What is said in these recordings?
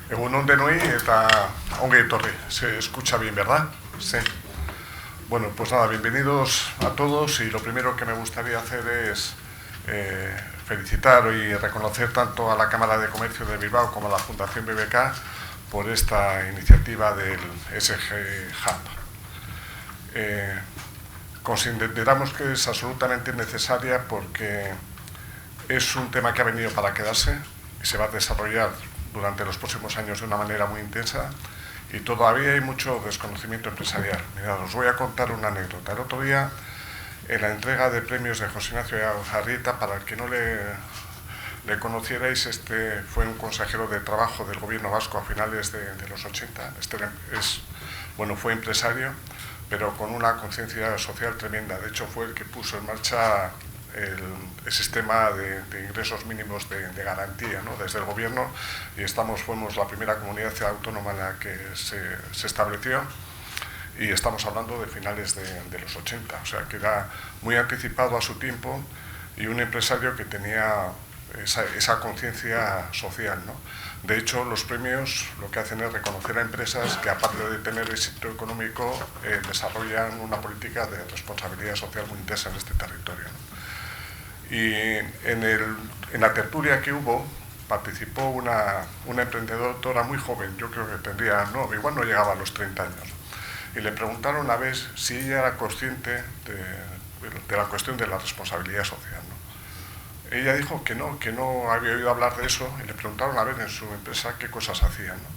Egunon denoi eta onge etorri. Se escucha bien, ¿verdad? Sí. Bueno, pues nada, bienvenidos a todos y lo primero que me gustaría hacer es felicitar y reconocer tanto a la Cámara de Comercio de Bilbao como a la Fundación BBK por esta iniciativa del SG Hub. Consideramos que es absolutamente necesaria porque es un tema que ha venido para quedarse y se va a desarrollar durante los próximos años de una manera muy intensa y todavía hay mucho desconocimiento empresarial. Mirad, os voy a contar una anécdota. El otro día, en la entrega de premios de José Ignacio Arrieta, para el que no le conocierais, fue un consejero de trabajo del gobierno vasco a finales de los 80. Fue empresario, pero con una conciencia social tremenda. De hecho, fue el que puso en marcha el sistema de ingresos mínimos de garantía, ¿no?, desde el gobierno, y fuimos la primera comunidad autónoma en la que se estableció, y estamos hablando de finales de los 80, o sea que era muy anticipado a su tiempo y un empresario que tenía esa conciencia social, ¿no? De hecho, los premios lo que hacen es reconocer a empresas que, aparte de tener éxito económico, desarrollan una política de responsabilidad social muy intensa en este territorio, ¿no? Y en la tertulia que hubo participó una emprendedora muy joven, yo creo que tendría, igual no llegaba a los 30 años, y le preguntaron a ver si ella era consciente de la cuestión de la responsabilidad social, ¿no? Ella dijo que no había oído hablar de eso, y le preguntaron a ver en su empresa qué cosas hacían, ¿no?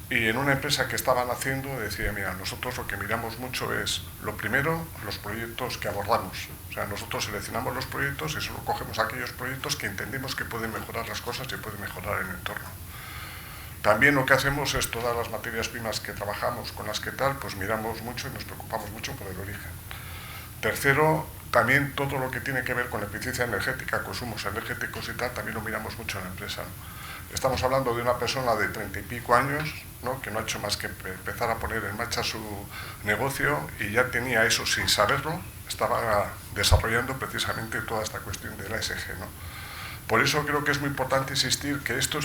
Y en una empresa que estaban haciendo decía, mira, nosotros lo que miramos mucho es, lo primero, los proyectos que abordamos. O sea, nosotros seleccionamos los proyectos y solo cogemos aquellos proyectos que entendemos que pueden mejorar las cosas y pueden mejorar el entorno. También lo que hacemos es todas las materias primas que trabajamos, con las que tal, pues miramos mucho y nos preocupamos mucho por el origen. Tercero, también todo lo que tiene que ver con la eficiencia energética, consumos energéticos y tal, también lo miramos mucho en la empresa, ¿no? Estamos hablando de una persona de 30 y pico años, ¿no?, que no ha hecho más que empezar a poner en marcha su negocio y ya tenía eso sin saberlo, estaba desarrollando precisamente toda esta cuestión de la ESG, ¿no? Por eso creo que es muy importante insistir que esto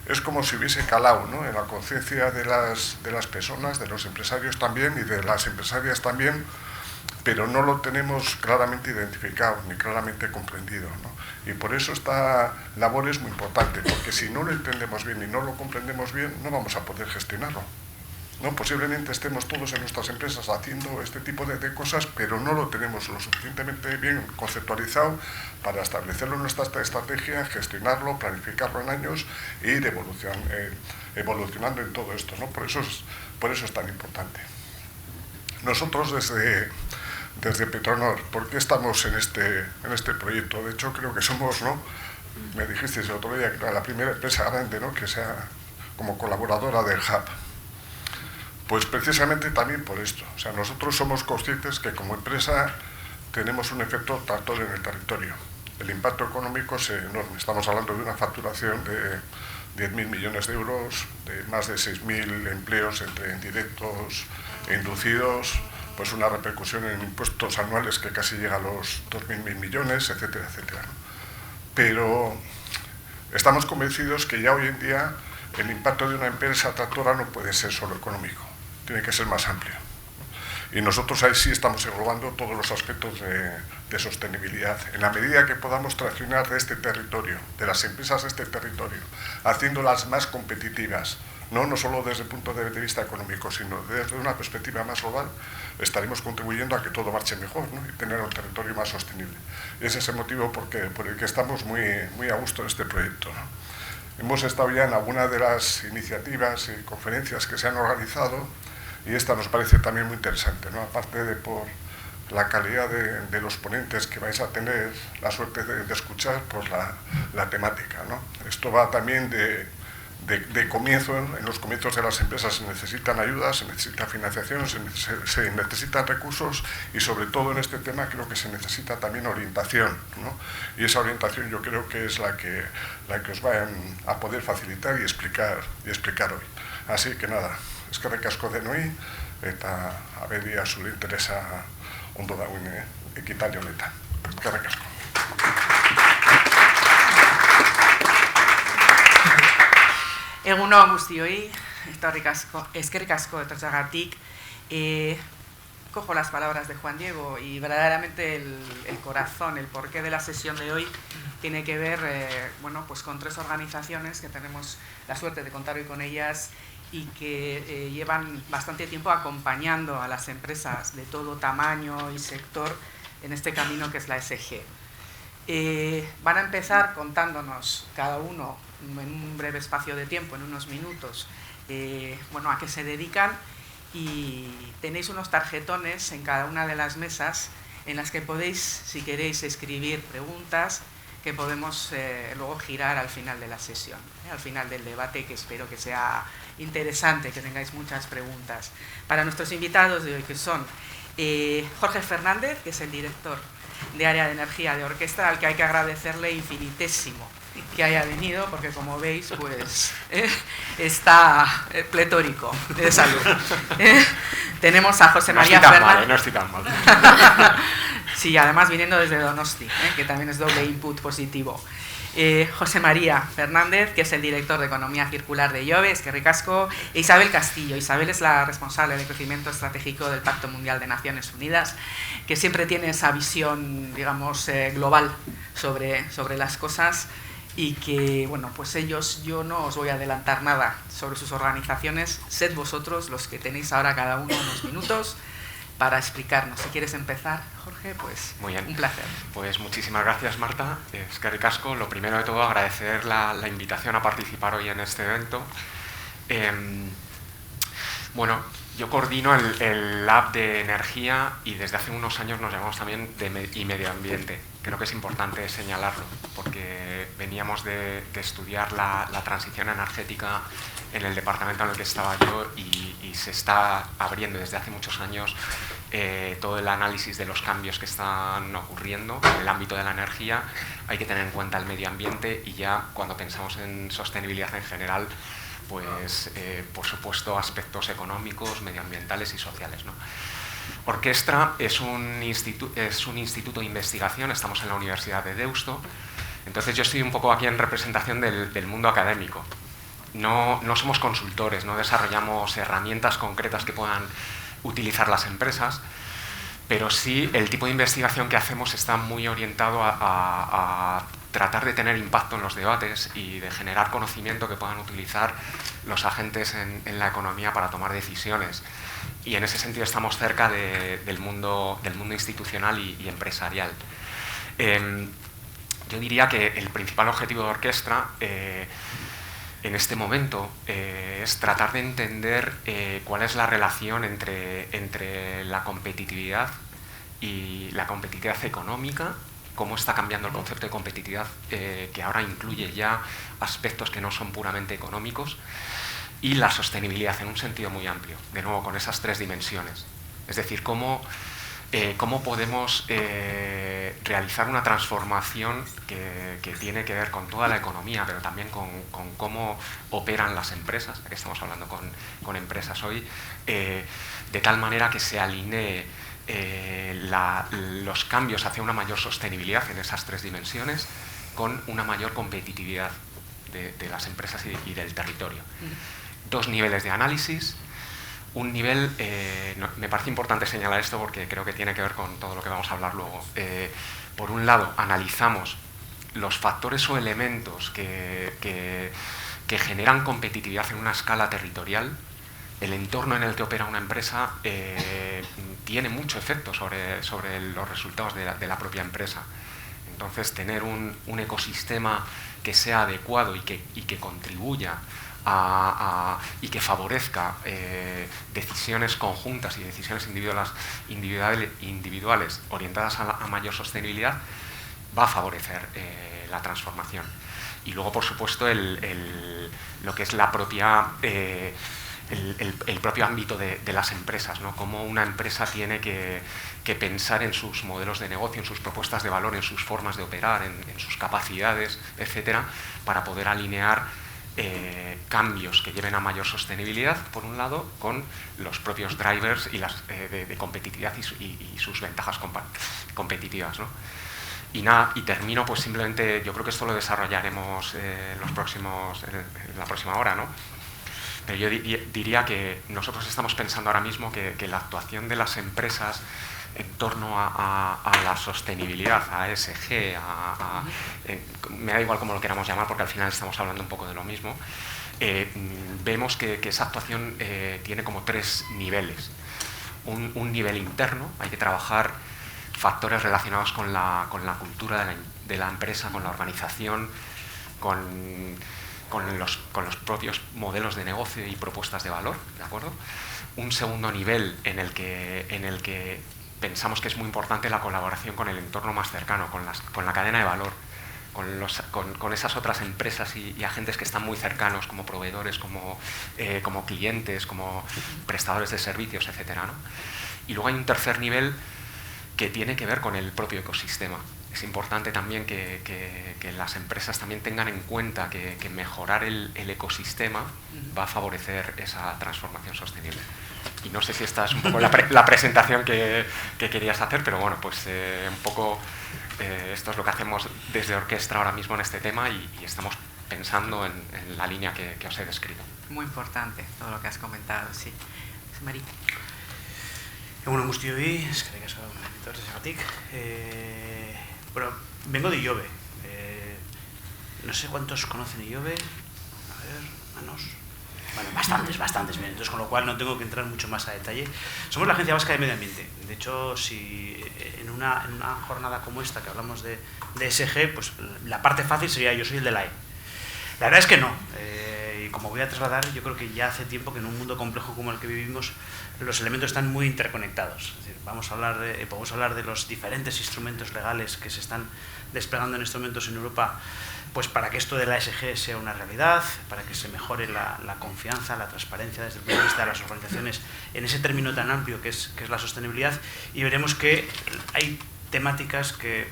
es como si hubiese calado, ¿no?, en la conciencia de las personas, de los empresarios también y de las empresarias también, pero no lo tenemos claramente identificado ni claramente comprendido, ¿no? Y por eso esta labor es muy importante, porque si no lo entendemos bien y no lo comprendemos bien, no vamos a poder gestionarlo, ¿no? Posiblemente estemos todos en nuestras empresas haciendo este tipo de cosas, pero no lo tenemos lo suficientemente bien conceptualizado para establecerlo en nuestra estrategia, gestionarlo, planificarlo en años e ir evolucionando en todo esto, ¿no? Por eso es tan importante. Nosotros desde Petronor, ¿por qué estamos en este proyecto? De hecho, creo que somos, ¿no?, me dijisteis el otro día que era la primera empresa grande, ¿no?, que sea como colaboradora del Hub. Pues precisamente también por esto. O sea, nosotros somos conscientes que como empresa tenemos un efecto tractor en el territorio. El impacto económico es enorme. Estamos hablando de una facturación de 10.000 millones de euros, de más de 6.000 empleos entre indirectos e inducidos, pues una repercusión en impuestos anuales que casi llega a los 2.000 millones, etcétera, etcétera. Pero estamos convencidos que ya hoy en día el impacto de una empresa tractora no puede ser solo económico, tiene que ser más amplio. Y nosotros ahí sí estamos englobando todos los aspectos de sostenibilidad. En la medida que podamos traccionar de este territorio, de las empresas de este territorio, haciéndolas más competitivas, no solo desde el punto de vista económico, sino desde una perspectiva más global, estaremos contribuyendo a que todo marche mejor, ¿no?, y tener un territorio más sostenible. Ese es el motivo por el que estamos muy a gusto en este proyecto, ¿no? Hemos estado ya en alguna de las iniciativas y conferencias que se han organizado y esta nos parece también muy interesante, ¿no?, aparte de por la calidad de los ponentes que vais a tener la suerte de escuchar, por la temática, ¿no? Esto va también de comienzo. En los comienzos de las empresas se necesitan ayudas, se necesita financiación, se necesitan recursos y sobre todo en este tema creo que se necesita también orientación, ¿no? Y esa orientación yo creo que es la que os van a poder facilitar y explicar hoy. Así que nada, eskerrik asko denoi eta aberia zure interesa ondo dagoen ekitaldi honetan. Eskerrik asko. Egunon guztioi, eskerrik asko etortzeagatik. Cojo las palabras de Juan Diego y verdaderamente el corazón, el porqué de la sesión de hoy tiene que ver bueno, pues con 3 organizaciones que tenemos la suerte de contar hoy con ellas y que llevan bastante tiempo acompañando a las empresas de todo tamaño y sector en este camino que es la ESG. Van a empezar contándonos cada uno en un breve espacio de tiempo, en unos minutos, bueno, a qué se dedican, y tenéis unos tarjetones en cada una de las mesas en las que podéis, si queréis, escribir preguntas que podemos luego girar al final de la sesión, al final del debate, que espero que sea interesante, que tengáis muchas preguntas. Para nuestros invitados de hoy, que son Jorge Fernández, que es el director de área de energía de Orquestra, al que hay que agradecerle infinitésimo que haya venido, porque como veis, pues está pletórico de salud. Tenemos a José María Fernández. No estoy tan mal. Sí, además viniendo desde Donosti, que también es doble input positivo. José María Fernández, que es el director de Economía Circular de IOBE, eskerrik asko, e Isabel Castillo. Isabel es la responsable de crecimiento estratégico del Pacto Mundial de Naciones Unidas, que siempre tiene esa visión, digamos, global sobre las cosas, y que, bueno, pues yo no os voy a adelantar nada sobre sus organizaciones, sed vosotros los que tenéis ahora cada uno unos minutos para explicarnos. Si quieres empezar, Jorge, pues muy bien. Un placer. Pues muchísimas gracias, Marta. Eskerrik asko. Lo primero de todo, agradecer la invitación a participar hoy en este evento. Bueno, yo coordino el Lab de Energía y desde hace unos años nos llamamos también y Medio Ambiente. Creo que es importante señalarlo porque veníamos de estudiar la transición energética en el departamento en el que estaba yo y se está abriendo desde hace muchos años todo el análisis de los cambios que están ocurriendo en el ámbito de la energía. Hay que tener en cuenta el medio ambiente y ya cuando pensamos en sostenibilidad en general, pues por supuesto aspectos económicos, medioambientales y sociales, ¿no? Orquestra es un instituto de investigación, estamos en la Universidad de Deusto, entonces yo estoy un poco aquí en representación del mundo académico. No somos consultores, no desarrollamos herramientas concretas que puedan utilizar las empresas, pero sí el tipo de investigación que hacemos está muy orientado a tratar de tener impacto en los debates y de generar conocimiento que puedan utilizar los agentes en la economía para tomar decisiones. Y en ese sentido estamos cerca del mundo institucional y empresarial. Yo diría que el principal objetivo de Orquestra en este momento es tratar de entender cuál es la relación entre la competitividad y la competitividad económica, cómo está cambiando el concepto de competitividad, que ahora incluye ya aspectos que no son puramente económicos, y la sostenibilidad en un sentido muy amplio, de nuevo con esas 3 dimensiones. Es decir, cómo podemos realizar una transformación que tiene que ver con toda la economía, pero también con cómo operan las empresas, aquí estamos hablando con empresas hoy, de tal manera que se alinee los cambios hacia una mayor sostenibilidad en esas 3 dimensiones con una mayor competitividad de las empresas y del territorio. 2 niveles de análisis. Un nivel, me parece importante señalar esto porque creo que tiene que ver con todo lo que vamos a hablar luego. Por un lado, analizamos los factores o elementos que generan competitividad en una escala territorial. El entorno en el que opera una empresa tiene mucho efecto sobre los resultados de la propia empresa. Entonces, tener un ecosistema que sea adecuado y que contribuya y que favorezca decisiones conjuntas y decisiones individuales orientadas a mayor sostenibilidad va a favorecer la transformación. Y luego, por supuesto, lo que es la propia el propio ámbito de las empresas, ¿no? Cómo una empresa tiene que pensar en sus modelos de negocio, en sus propuestas de valor, en sus formas de operar, en sus capacidades, etcétera, para poder alinear cambios que lleven a mayor sostenibilidad, por un lado, con los propios drivers y de competitividad y sus ventajas competitivas, ¿no? Y termino, pues simplemente, yo creo que esto lo desarrollaremos en la próxima hora, ¿no? Pero yo diría que nosotros estamos pensando ahora mismo que la actuación de las empresas en torno a la sostenibilidad, a ESG, me da igual cómo lo queramos llamar porque al final estamos hablando un poco de lo mismo, vemos que esa actuación tiene como 3 niveles. Un nivel interno, hay que trabajar factores relacionados con la cultura de la empresa, con la organización, con los propios modelos de negocio y propuestas de valor, ¿de acuerdo? Un segundo nivel en el que pensamos que es muy importante la colaboración con el entorno más cercano, con la cadena de valor, con esas otras empresas y agentes que están muy cercanos, como proveedores, como clientes, como prestadores de servicios, etcétera, ¿no? Y luego hay un tercer nivel que tiene que ver con el propio ecosistema. Es importante también que las empresas también tengan en cuenta que mejorar el ecosistema va a favorecer esa transformación sostenible. Y no sé si esta es un poco la presentación que querías hacer, pero bueno, pues un poco esto es lo que hacemos desde Orquestra ahora mismo en este tema y estamos pensando en la línea que os he descrito. Muy importante todo lo que has comentado, sí. Mari. Egunon guztioi, eskerrik asko etortzeagatik. Bueno, vengo de Ihobe. No sé cuántos conocen Ihobe. A ver, manos. Bueno, bastantes bien. Entonces, con lo cual no tengo que entrar mucho más a detalle. Somos la Agencia Vasca de Medio Ambiente. De hecho, si en una jornada como esta, que hablamos de ESG, pues la parte fácil sería yo soy el de la E. La verdad es que no. Y como voy a trasladar, yo creo que ya hace tiempo que en un mundo complejo como el que vivimos, los elementos están muy interconectados. Es decir, podemos hablar de los diferentes instrumentos legales que se están desplegando en estos momentos en Europa, pues para que esto de la ESG sea una realidad, para que se mejore la confianza, la transparencia desde el punto de vista de las organizaciones en ese término tan amplio que es la sostenibilidad, y veremos que hay temáticas que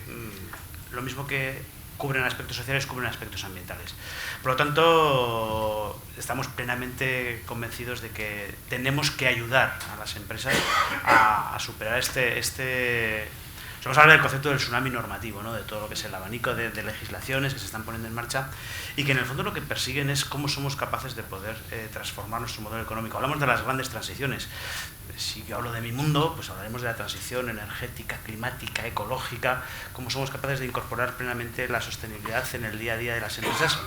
lo mismo que cubren aspectos sociales, cubren aspectos ambientales. Por lo tanto, estamos plenamente convencidos de que tenemos que ayudar a las empresas a superar Vamos a hablar del concepto del tsunami normativo, ¿no? De todo lo que es el abanico de legislaciones que se están poniendo en marcha y que en el fondo lo que persiguen es cómo somos capaces de poder transformar nuestro modelo económico. Hablamos de las grandes transiciones. Si yo hablo de mi mundo, pues hablaremos de la transición energética, climática, ecológica, cómo somos capaces de incorporar plenamente la sostenibilidad en el día a día de las empresas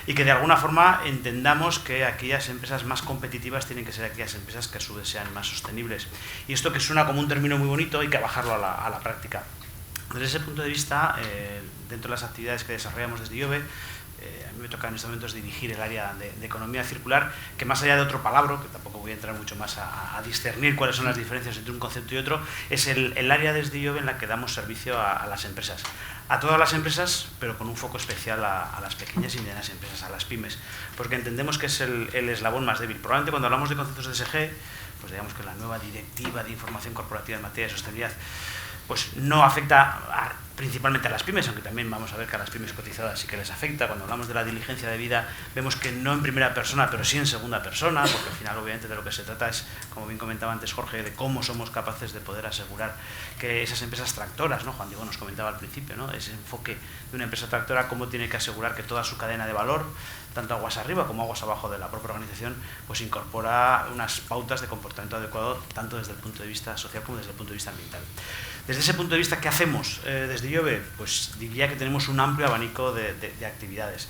y que de alguna forma entendamos que aquellas empresas más competitivas tienen que ser aquellas empresas que a su vez sean más sostenibles. Y esto que suena como un término muy bonito, hay que bajarlo a la práctica. Desde ese punto de vista, dentro de las actividades que desarrollamos desde Ihobe, a mí me toca en estos momentos dirigir el área de economía circular, que más allá de otro palabra, que tampoco voy a entrar mucho más a discernir cuáles son las diferencias entre un concepto y otro, es el área desde Ihobe en la que damos servicio a las empresas. A todas las empresas, pero con un foco especial a las pequeñas y medianas empresas, a las pymes, porque entendemos que es el eslabón más débil. Probablemente cuando hablamos de conceptos de ESG, pues digamos que la nueva directiva de información corporativa en materia de sostenibilidad pues no afecta principalmente a las pymes, aunque también vamos a ver que a las pymes cotizadas sí que les afecta. Cuando hablamos de la diligencia de vida, vemos que no en primera persona, pero sí en segunda persona, porque al final obviamente de lo que se trata es, como bien comentaba antes Jorge, de cómo somos capaces de poder asegurar que esas empresas tractoras, ¿no? Juan Diego nos comentaba al principio, ¿no? Ese enfoque de una empresa tractora, cómo tiene que asegurar que toda su cadena de valor, tanto aguas arriba como aguas abajo de la propia organización, pues incorpora unas pautas de comportamiento adecuado, tanto desde el punto de vista social como desde el punto de vista ambiental. Desde ese punto de vista, ¿qué hacemos desde Ihobe? Pues diría que tenemos un amplio abanico de actividades.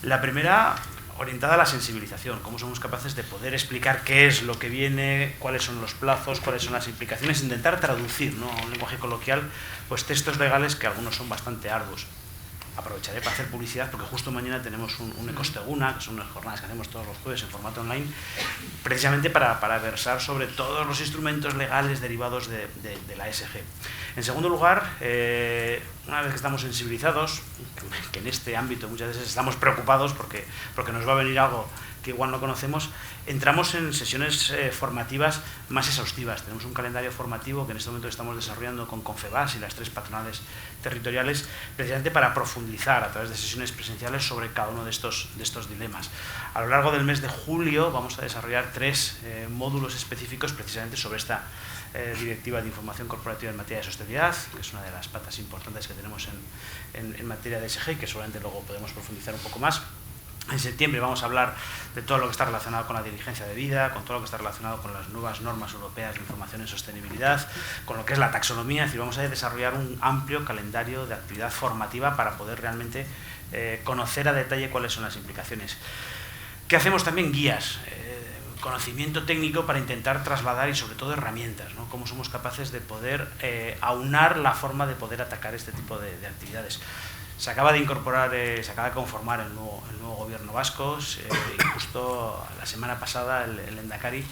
La primera, orientada a la sensibilización, cómo somos capaces de poder explicar qué es lo que viene, cuáles son los plazos, cuáles son las implicaciones, intentar traducir, ¿no?, a un lenguaje coloquial, pues textos legales que algunos son bastante arduos. Aprovecharé para hacer publicidad porque justo mañana tenemos un Ecosteguna, que son unas jornadas que hacemos todos los jueves en formato online, precisamente para versar sobre todos los instrumentos legales derivados de la ESG. En segundo lugar, una vez que estamos sensibilizados, que en este ámbito muchas veces estamos preocupados porque nos va a venir algo que igual no conocemos, entramos en sesiones formativas más exhaustivas. Tenemos un calendario formativo que en este momento estamos desarrollando con Confebas y las 3 patronales territoriales, precisamente para profundizar a través de sesiones presenciales sobre cada uno de estos dilemas. A lo largo del mes de julio vamos a desarrollar 3 módulos específicos precisamente sobre esta Directiva de Información Corporativa en materia de sostenibilidad, que es una de las patas importantes que tenemos en materia de ESG y que seguramente luego podemos profundizar un poco más. En septiembre vamos a hablar de todo lo que está relacionado con la diligencia de vida, con todo lo que está relacionado con las nuevas normas europeas de información en sostenibilidad, con lo que es la taxonomía. Es decir, vamos a desarrollar un amplio calendario de actividad formativa para poder realmente conocer a detalle cuáles son las implicaciones. ¿Qué hacemos también? Guías, conocimiento técnico para intentar trasladar y sobre todo herramientas, ¿no? Cómo somos capaces de poder aunar la forma de poder atacar este tipo de actividades. Se acaba de incorporar, se acaba de conformar el nuevo gobierno vasco y justo la semana pasada el Endacari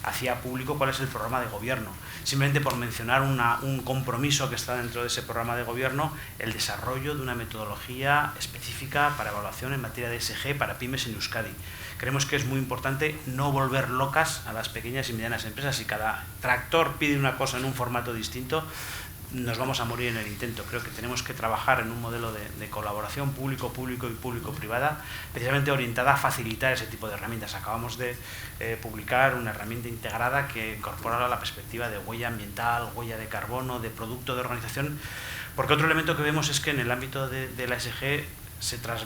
hacía público cuál es el programa de gobierno. Simplemente por mencionar un compromiso que está dentro de ese programa de gobierno, el desarrollo de una metodología específica para evaluación en materia de ESG para pymes en Euskadi. Creemos que es muy importante no volver locas a las pequeñas y medianas empresas. Si cada tractor pide una cosa en un formato distinto, nos vamos a morir en el intento. Creo que tenemos que trabajar en un modelo de colaboración público-público y público-privada, precisamente orientada a facilitar ese tipo de herramientas. Acabamos de publicar una herramienta integrada que incorpora la perspectiva de huella ambiental, huella de carbono, de producto de organización, porque otro elemento que vemos es que en el ámbito de la ESG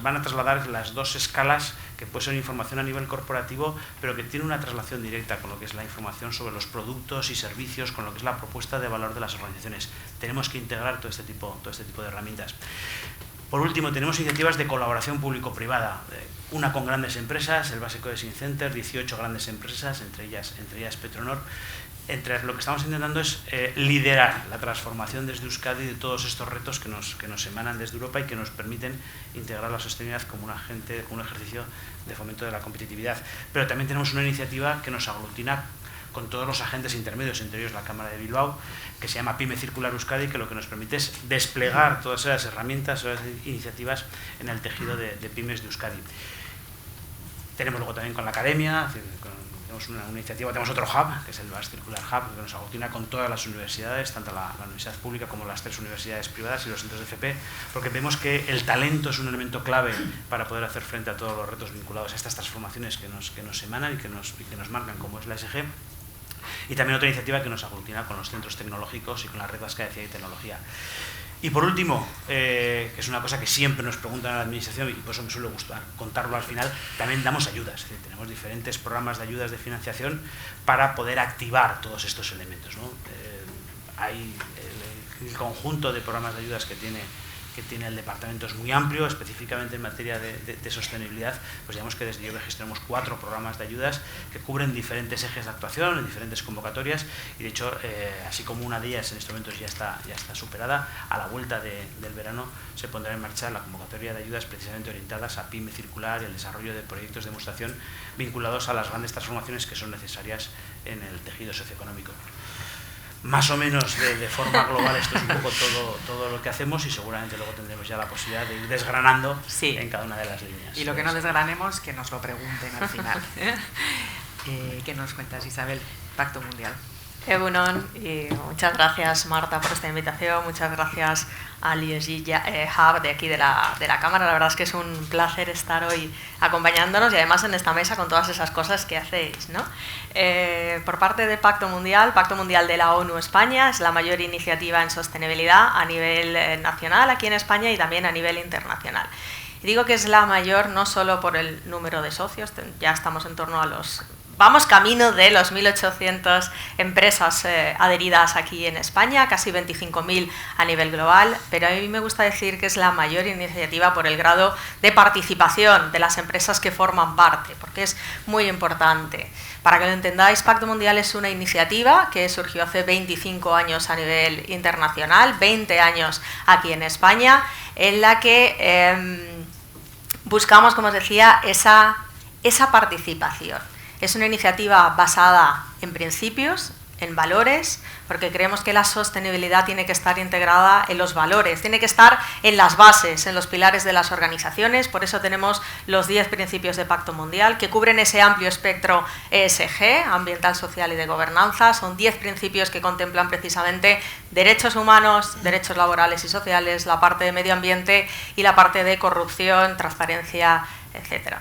van a trasladar las 2 escalas que puede ser información a nivel corporativo, pero que tiene una traslación directa con lo que es la información sobre los productos y servicios, con lo que es la propuesta de valor de las organizaciones. Tenemos que integrar todo este tipo de herramientas. Por último, tenemos iniciativas de colaboración público-privada, una con grandes empresas, el Base Coding Center, 18 grandes empresas, entre ellas Petronor. Lo que estamos intentando es liderar la transformación desde Euskadi de todos estos retos que nos emanan desde Europa y que nos permiten integrar la sostenibilidad como un ejercicio de fomento de la competitividad. Pero también tenemos una iniciativa que nos aglutina con todos los agentes intermedios, entre ellos la Cámara de Bilbao, que se llama Pyme Circular Euskadi, que lo que nos permite es desplegar todas esas herramientas, todas esas iniciativas en el tejido de pymes de Euskadi. Tenemos luego también con la academia, tenemos una iniciativa, tenemos otro hub, que es el Basque Circular Hub, que nos aglutina con todas las universidades, tanto la universidad pública como las 3 universidades privadas y los centros de FP, porque vemos que el talento es un elemento clave para poder hacer frente a todos los retos vinculados a estas transformaciones que nos emanan y que nos marcan, como es la ESG. Y también otra iniciativa que nos aglutina con los centros tecnológicos y con la red vasca de ciencia y tecnología. Y por último, que es una cosa que siempre nos preguntan a la administración y por eso me suele gustar contarlo al final, también damos ayudas. Es decir, tenemos diferentes programas de ayudas de financiación para poder activar todos estos elementos, ¿no? Hay el conjunto de programas de ayudas que tiene el departamento es muy amplio, específicamente en materia de sostenibilidad. Pues digamos que desde IOBE gestionamos 4 programas de ayudas que cubren diferentes ejes de actuación, en diferentes convocatorias, y de hecho, así como una de ellas en estos momentos ya está superada, a la vuelta del verano se pondrá en marcha la convocatoria de ayudas precisamente orientadas a pyme circular y al desarrollo de proyectos de demostración vinculados a las grandes transformaciones que son necesarias en el tejido socioeconómico. Más o menos de forma global esto es un poco todo lo que hacemos y seguramente luego tendremos ya la posibilidad de ir desgranando en cada una de las líneas. Y lo que no desgranemos, que nos lo pregunten al final. ¿Qué nos cuentas, Isabel? Pacto Mundial. Egunon, y muchas gracias, Marta, por esta invitación. Muchas gracias al ESG Hub de aquí de la Cámara. La verdad es que es un placer estar hoy acompañándonos y además en esta mesa con todas esas cosas que hacéis, ¿no? Por parte de Pacto Mundial de la ONU España, es la mayor iniciativa en sostenibilidad a nivel nacional aquí en España y también a nivel internacional. Y digo que es la mayor no solo por el número de socios, ya estamos en torno a vamos camino de los 1.800 empresas adheridas aquí en España, casi 25.000 a nivel global, pero a mí me gusta decir que es la mayor iniciativa por el grado de participación de las empresas que forman parte, porque es muy importante. Para que lo entendáis, Pacto Mundial es una iniciativa que surgió hace 25 años a nivel internacional, 20 años aquí en España, en la que buscamos, como os decía, esa participación. Es una iniciativa basada en principios, en valores, porque creemos que la sostenibilidad tiene que estar integrada en los valores, tiene que estar en las bases, en los pilares de las organizaciones. Por eso tenemos los 10 principios de Pacto Mundial, que cubren ese amplio espectro ESG, ambiental, social y de gobernanza. Son 10 principios que contemplan precisamente derechos humanos, derechos laborales y sociales, la parte de medio ambiente y la parte de corrupción, transparencia, etcétera.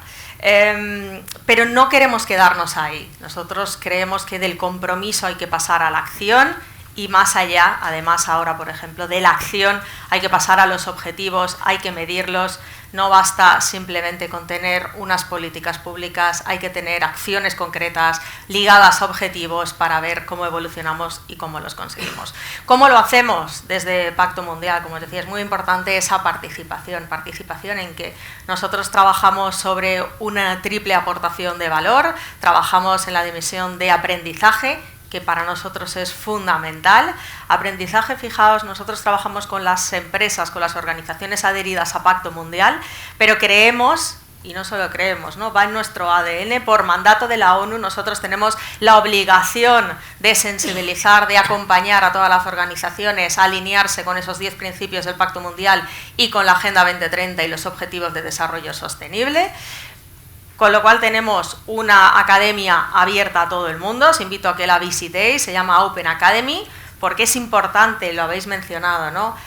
Pero no queremos quedarnos ahí. Nosotros creemos que del compromiso hay que pasar a la acción y más allá, además ahora, por ejemplo, de la acción hay que pasar a los objetivos, hay que medirlos. No basta simplemente con tener unas políticas públicas, hay que tener acciones concretas ligadas a objetivos para ver cómo evolucionamos y cómo los conseguimos. ¿Cómo lo hacemos desde Pacto Mundial? Como os decía, es muy importante esa participación en que nosotros trabajamos sobre una triple aportación de valor, trabajamos en la dimensión de aprendizaje, que para nosotros es fundamental. Aprendizaje, fijaos, nosotros trabajamos con las empresas, con las organizaciones adheridas a Pacto Mundial, pero creemos, y no solo creemos, ¿no? Va en nuestro ADN, por mandato de la ONU, nosotros tenemos la obligación de sensibilizar, de acompañar a todas las organizaciones a alinearse con esos 10 principios del Pacto Mundial y con la Agenda 2030 y los Objetivos de Desarrollo Sostenible. Con lo cual tenemos una academia abierta a todo el mundo, os invito a que la visitéis, se llama Open Academy, porque es importante, lo habéis mencionado, ¿no?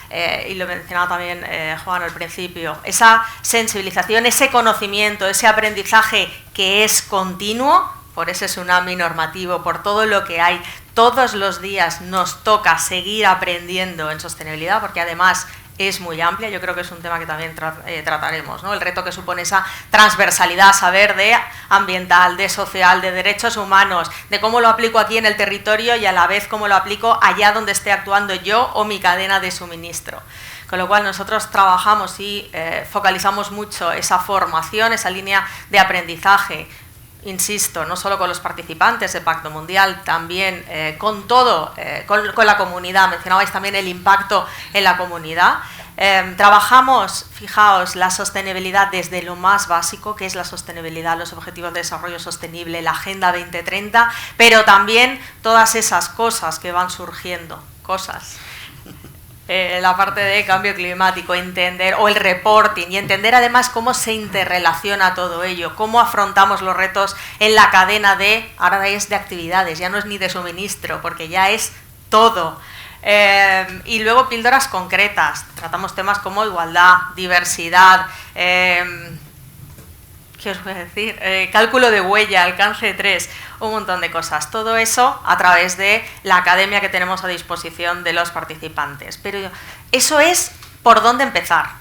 Y lo mencionaba también Juan al principio, esa sensibilización, ese conocimiento, ese aprendizaje que es continuo, por ese tsunami normativo, por todo lo que hay, todos los días nos toca seguir aprendiendo en sostenibilidad, porque además es muy amplia, yo creo que es un tema que también trataremos, ¿no? El reto que supone esa transversalidad, saber de ambiental, de social, de derechos humanos, de cómo lo aplico aquí en el territorio y a la vez cómo lo aplico allá donde esté actuando yo o mi cadena de suministro. Con lo cual nosotros trabajamos y focalizamos mucho esa formación, esa línea de aprendizaje, insisto, no solo con los participantes del Pacto Mundial, también con la comunidad. Mencionabais también el impacto en la comunidad. Trabajamos, fijaos, la sostenibilidad desde lo más básico, que es la sostenibilidad, los Objetivos de Desarrollo Sostenible, la Agenda 2030, pero también todas esas cosas que van surgiendo, la parte de cambio climático, entender, o el reporting, y entender además cómo se interrelaciona todo ello, cómo afrontamos los retos en la cadena ahora es de actividades, ya no es ni de suministro, porque ya es todo. Y luego píldoras concretas, tratamos temas como igualdad, diversidad, ¿qué os voy a decir? Cálculo de huella, alcance 3, un montón de cosas. Todo eso a través de la academia que tenemos a disposición de los participantes. Pero eso es por dónde empezar.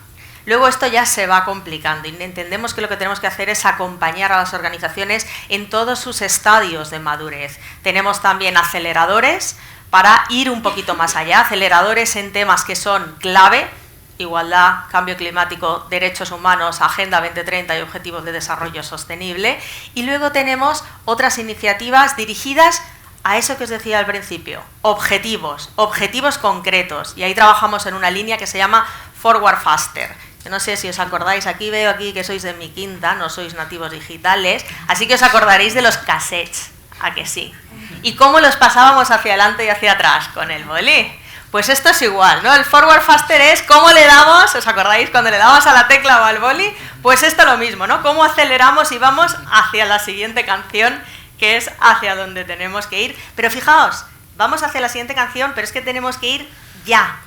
Luego esto ya se va complicando y entendemos que lo que tenemos que hacer es acompañar a las organizaciones en todos sus estadios de madurez. Tenemos también aceleradores para ir un poquito más allá, aceleradores en temas que son clave: igualdad, cambio climático, derechos humanos, Agenda 2030 y Objetivos de Desarrollo Sostenible. Y luego tenemos otras iniciativas dirigidas a eso que os decía al principio, objetivos concretos. Y ahí trabajamos en una línea que se llama Forward Faster. Yo no sé si os acordáis, veo aquí que sois de mi quinta, no sois nativos digitales, así que os acordaréis de los cassettes, ¿a que sí? ¿Y cómo los pasábamos hacia adelante y hacia atrás? Con el boli. Pues esto es igual, ¿no? El Forward Faster es cómo le damos, ¿os acordáis cuando le damos a la tecla o al boli? Pues esto lo mismo, ¿no? Cómo aceleramos y vamos hacia la siguiente canción, que es hacia donde tenemos que ir. Pero fijaos, vamos hacia la siguiente canción, pero es que tenemos que ir ya.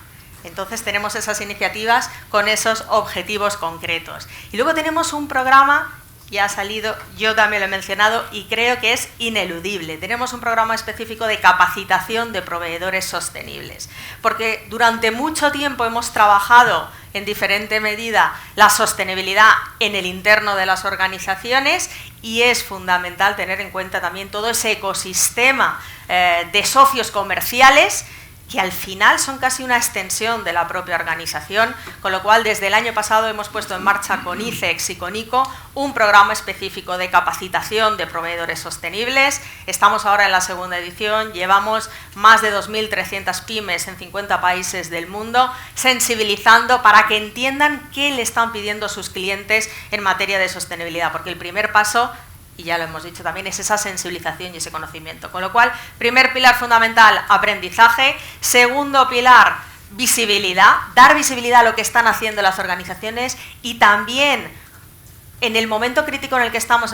Entonces tenemos esas iniciativas con esos objetivos concretos. Y luego tenemos un programa, ya ha salido, yo también lo he mencionado y creo que es ineludible. Tenemos un programa específico de capacitación de proveedores sostenibles, porque durante mucho tiempo hemos trabajado en diferente medida la sostenibilidad en el interno de las organizaciones y es fundamental tener en cuenta también todo ese ecosistema de socios comerciales que al final son casi una extensión de la propia organización, con lo cual desde el año pasado hemos puesto en marcha con ICEX y con ICO un programa específico de capacitación de proveedores sostenibles. Estamos ahora en la segunda edición, llevamos más de 2.300 pymes en 50 países del mundo, sensibilizando para que entiendan qué le están pidiendo sus clientes en materia de sostenibilidad, porque el primer paso y ya lo hemos dicho también, es esa sensibilización y ese conocimiento. Con lo cual, primer pilar fundamental, aprendizaje. Segundo pilar, visibilidad, dar visibilidad a lo que están haciendo las organizaciones y también en el momento crítico en el que estamos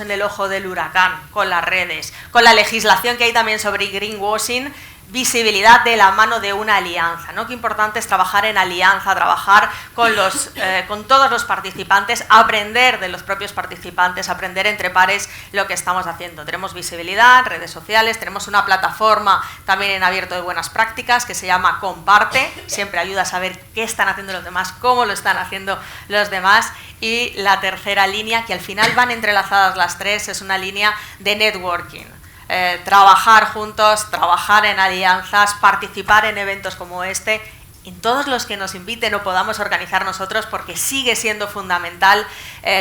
en el ojo del huracán, con las redes, con la legislación que hay también sobre greenwashing, visibilidad de la mano de una alianza, ¿no? Qué importante es trabajar en alianza, trabajar con todos los participantes, aprender de los propios participantes, aprender entre pares lo que estamos haciendo. Tenemos visibilidad en redes sociales, tenemos una plataforma también en abierto de buenas prácticas que se llama Comparte, siempre ayuda a saber qué están haciendo los demás, cómo lo están haciendo los demás. Y la tercera línea, que al final van entrelazadas las tres, es una línea de networking. Trabajar juntos, trabajar en alianzas, participar en eventos como este, en todos los que nos inviten o podamos organizar nosotros, porque sigue siendo fundamental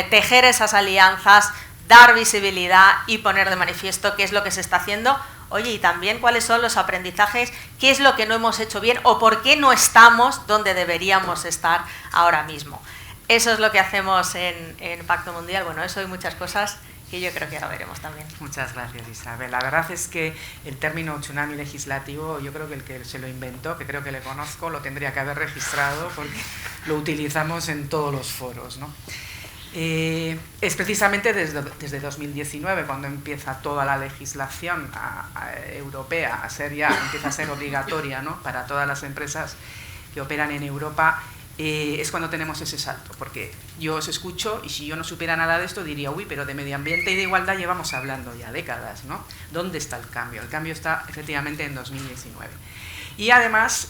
tejer esas alianzas, dar visibilidad y poner de manifiesto qué es lo que se está haciendo. Oye, y también cuáles son los aprendizajes, qué es lo que no hemos hecho bien o por qué no estamos donde deberíamos estar ahora mismo. Eso es lo que hacemos en Pacto Mundial. Bueno, eso y muchas cosas que yo creo que ahora veremos también. Muchas gracias, Isabel. La verdad es que el término tsunami legislativo, yo creo que el que se lo inventó, que creo que le conozco, lo tendría que haber registrado porque lo utilizamos en todos los foros, ¿no? Es precisamente desde 2019 cuando empieza toda la legislación europea empieza a ser obligatoria, ¿no? Para todas las empresas que operan en Europa. Es cuando tenemos ese salto, porque yo os escucho y si yo no supiera nada de esto diría, uy, pero de medio ambiente y de igualdad llevamos hablando ya décadas, ¿no? ¿Dónde está el cambio? El cambio está efectivamente en 2019. Y además,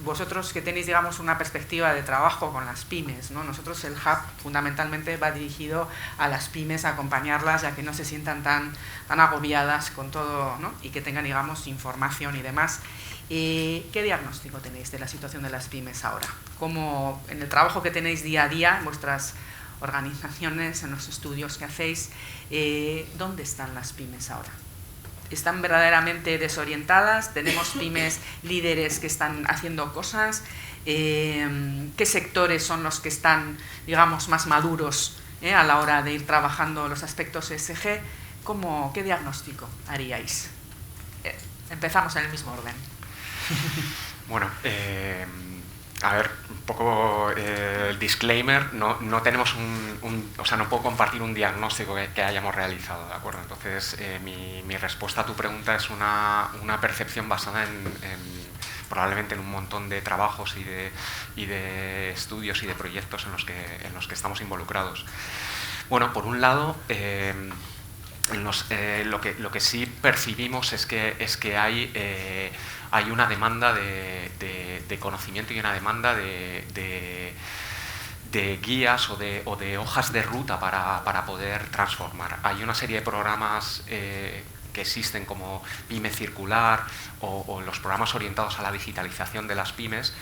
vosotros que tenéis, digamos, una perspectiva de trabajo con las pymes, ¿no? Nosotros el Hub fundamentalmente va dirigido a las pymes, a acompañarlas, ya que no se sientan tan agobiadas con todo, ¿no? Y que tengan, digamos, información y demás. ¿Qué diagnóstico tenéis de la situación de las pymes ahora? ¿Cómo, en el trabajo que tenéis día a día, en vuestras organizaciones, en los estudios que hacéis, dónde están las pymes ahora? ¿Están verdaderamente desorientadas? ¿Tenemos pymes líderes que están haciendo cosas? ¿Qué sectores son los que están, digamos, más maduros a la hora de ir trabajando los aspectos ESG? ¿Qué diagnóstico haríais? Empezamos en el mismo orden. Bueno, a ver, un poco el disclaimer, no tenemos o sea, no puedo compartir un diagnóstico que hayamos realizado, ¿de acuerdo? Entonces, mi respuesta a tu pregunta es una percepción basada probablemente en un montón de trabajos y de estudios y de proyectos en los que estamos involucrados. Bueno, por un lado, lo que sí percibimos es que hay una demanda de conocimiento y una demanda de guías o de hojas de ruta para poder transformar. Hay una serie de programas que existen como Pyme Circular o los programas orientados a la digitalización de las pymes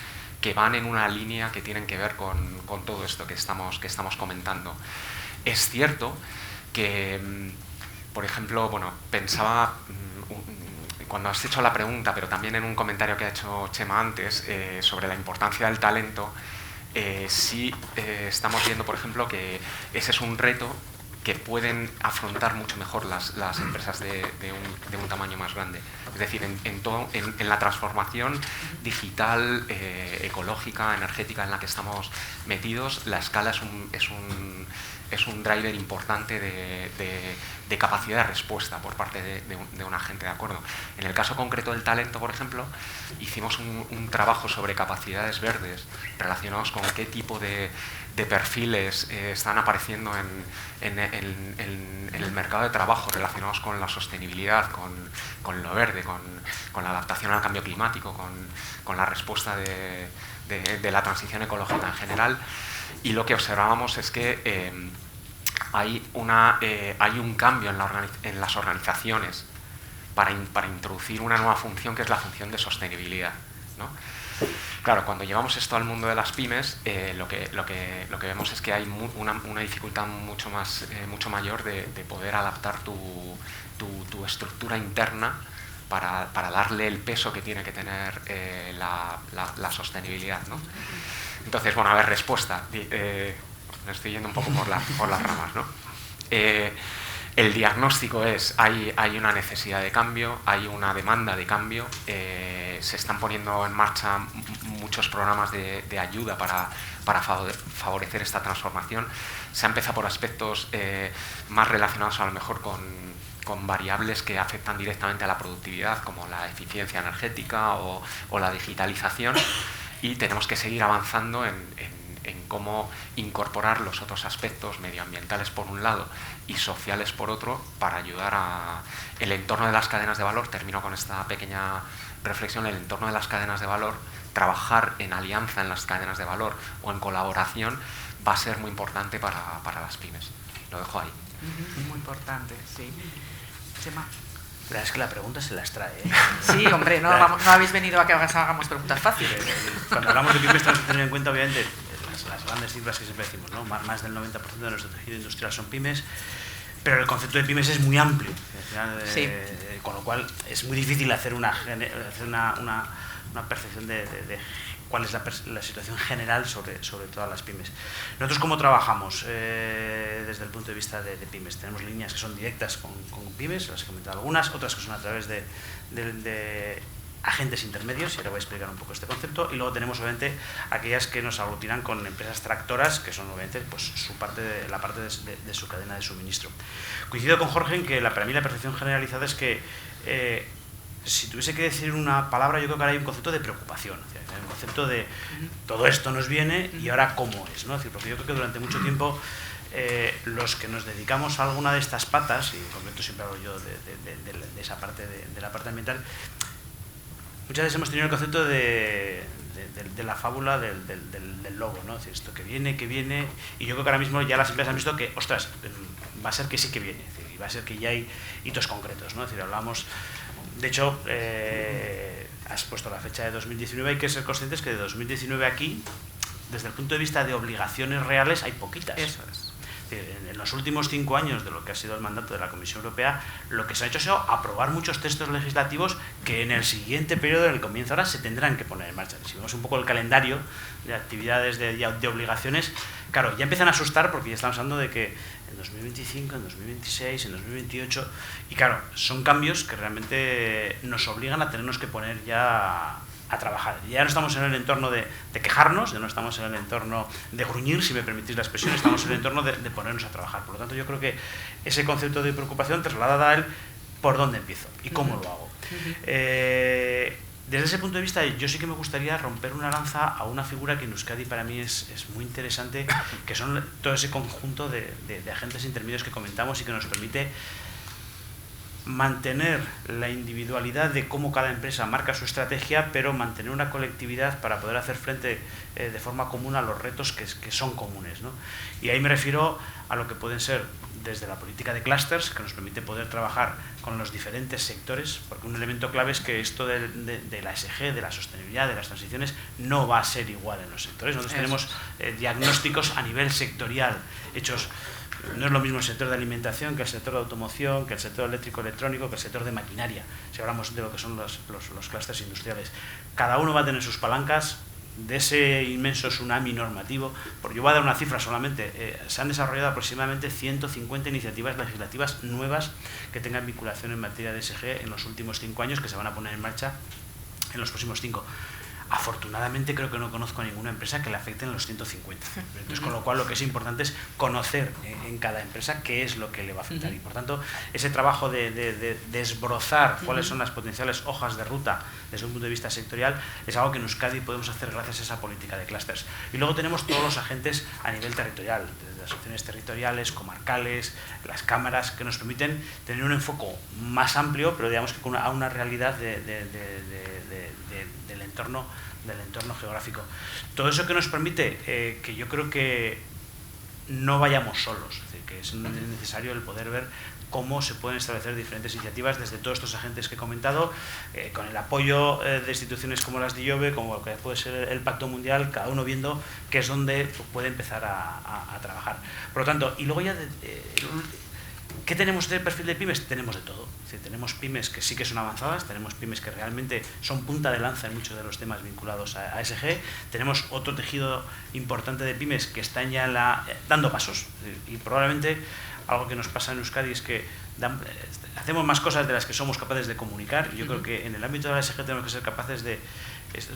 que van en una línea que tienen que ver con todo esto que estamos comentando. Es cierto que, por ejemplo, bueno, pensaba, cuando has hecho la pregunta, pero también en un comentario que ha hecho Chema antes, sobre la importancia del talento, sí estamos viendo, por ejemplo, que ese es un reto que pueden afrontar mucho mejor las empresas de un tamaño más grande. Es decir, en la transformación digital, ecológica, energética en la que estamos metidos, la escala es un driver importante de capacidad de respuesta por parte de un agente, ¿de acuerdo? En el caso concreto del talento, por ejemplo, hicimos un trabajo sobre capacidades verdes relacionados con qué tipo de perfiles están apareciendo en el mercado de trabajo relacionados con la sostenibilidad, con lo verde, con la adaptación al cambio climático, con la respuesta de la transición ecológica en general. Y lo que observábamos es que hay un cambio en las organizaciones para introducir una nueva función que es la función de sostenibilidad, ¿no? Claro, cuando llevamos esto al mundo de las pymes, lo que vemos es que hay una dificultad mucho mayor de poder adaptar tu estructura interna para darle el peso que tiene que tener la sostenibilidad, ¿no? Entonces, bueno, a ver, respuesta. Me estoy yendo un poco por las ramas, ¿no? El diagnóstico es, hay una necesidad de cambio, hay una demanda de cambio, se están poniendo en marcha muchos programas de ayuda para favorecer esta transformación. Se ha empezado por aspectos más relacionados a lo mejor con variables que afectan directamente a la productividad, como la eficiencia energética o la digitalización, y tenemos que seguir avanzando en cómo incorporar los otros aspectos medioambientales por un lado y sociales por otro para ayudar a el entorno de las cadenas de valor. Termino con esta pequeña reflexión. El entorno de las cadenas de valor, trabajar en alianza en las cadenas de valor o en colaboración va a ser muy importante para las pymes. Lo dejo ahí. Muy importante, sí. Chema. La verdad es que la pregunta se las trae, ¿eh? Sí, hombre, no habéis venido a que hagamos preguntas fáciles. Cuando hablamos de pymes tenemos que tener en cuenta, obviamente, las grandes cifras que siempre decimos, ¿no? Más del 90% de nuestro tejido industrial son pymes, pero el concepto de pymes es muy amplio, sí. Con lo cual es muy difícil hacer una percepción de cuál es la situación general sobre todas las pymes. Nosotros, ¿cómo trabajamos desde el punto de vista de pymes? Tenemos líneas que son directas con pymes, las he comentado algunas, otras que son a través de agentes intermedios, y ahora voy a explicar un poco este concepto, y luego tenemos obviamente aquellas que nos aglutinan con empresas tractoras, que son obviamente pues, la parte de su cadena de suministro. Coincido con Jorge en que para mí la percepción generalizada es que si tuviese que decir una palabra, yo creo que ahora hay un concepto de preocupación, hay un concepto de todo esto nos viene y ahora cómo es, ¿no? Es decir, porque yo creo que durante mucho tiempo los que nos dedicamos a alguna de estas patas, y en concreto siempre hablo yo de esa parte de la parte ambiental, muchas veces hemos tenido el concepto de la fábula del lobo, ¿no? Es decir, esto que viene, y yo creo que ahora mismo ya las empresas han visto que, ostras, va a ser que sí que viene, es decir, y va a ser que ya hay hitos concretos, ¿no? Es decir, hablamos, de hecho, has puesto la fecha de 2019, hay que ser conscientes que de 2019 aquí, desde el punto de vista de obligaciones reales, hay poquitas. Eso es. En los últimos 5 años de lo que ha sido el mandato de la Comisión Europea, lo que se ha hecho ha sido aprobar muchos textos legislativos que en el siguiente periodo, en el comienzo ahora, se tendrán que poner en marcha. Si vemos un poco el calendario de actividades de obligaciones, claro, ya empiezan a asustar porque ya estamos hablando de que en 2025, en 2026, en 2028, y claro, son cambios que realmente nos obligan a tenernos que poner ya a trabajar. Ya no estamos en el entorno de quejarnos, ya no estamos en el entorno de gruñir, si me permitís la expresión, estamos en el entorno de ponernos a trabajar. Por lo tanto, yo creo que ese concepto de preocupación traslada a él por dónde empiezo y cómo lo hago. Desde ese punto de vista, yo sí que me gustaría romper una lanza a una figura que en Euskadi para mí es muy interesante, que son todo ese conjunto de agentes intermedios que comentamos y que nos permite mantener la individualidad de cómo cada empresa marca su estrategia, pero mantener una colectividad para poder hacer frente de forma común a los retos que son comunes, ¿no? Y ahí me refiero a lo que pueden ser desde la política de clústeres, que nos permite poder trabajar con los diferentes sectores, porque un elemento clave es que esto de la ESG, de la sostenibilidad, de las transiciones, no va a ser igual en los sectores. Nosotros tenemos diagnósticos a nivel sectorial hechos. No es lo mismo el sector de alimentación que el sector de automoción, que el sector eléctrico-electrónico, que el sector de maquinaria, si hablamos de lo que son los clústeres industriales. Cada uno va a tener sus palancas de ese inmenso tsunami normativo. Porque yo voy a dar una cifra solamente. Se han desarrollado aproximadamente 150 iniciativas legislativas nuevas que tengan vinculación en materia de ESG en los últimos 5 años, que se van a poner en marcha en los próximos 5. Afortunadamente creo que no conozco a ninguna empresa que le afecten los 150. Entonces, con lo cual lo que es importante es conocer en cada empresa qué es lo que le va a afectar. Y por tanto, ese trabajo de desbrozar cuáles son las potenciales hojas de ruta desde un punto de vista sectorial es algo que en Euskadi podemos hacer gracias a esa política de clústeres. Y luego tenemos todos los agentes a nivel territorial, desde las asociaciones territoriales, comarcales, las cámaras, que nos permiten tener un enfoque más amplio, pero digamos que a una realidad del entorno geográfico. Todo eso que nos permite que yo creo que no vayamos solos, es decir, que es necesario el poder ver cómo se pueden establecer diferentes iniciativas desde todos estos agentes que he comentado, con el apoyo de instituciones como las de IOBE, como que puede ser el Pacto Mundial, cada uno viendo qué es donde puede empezar a trabajar. Por lo tanto, y luego ya ¿qué tenemos del perfil de pymes? Tenemos de todo. Es decir, tenemos pymes que sí que son avanzadas, tenemos pymes que realmente son punta de lanza en muchos de los temas vinculados a ESG, tenemos otro tejido importante de pymes que están ya dando pasos, y probablemente algo que nos pasa en Euskadi es que hacemos más cosas de las que somos capaces de comunicar. Yo creo que en el ámbito de la ESG tenemos que ser capaces de...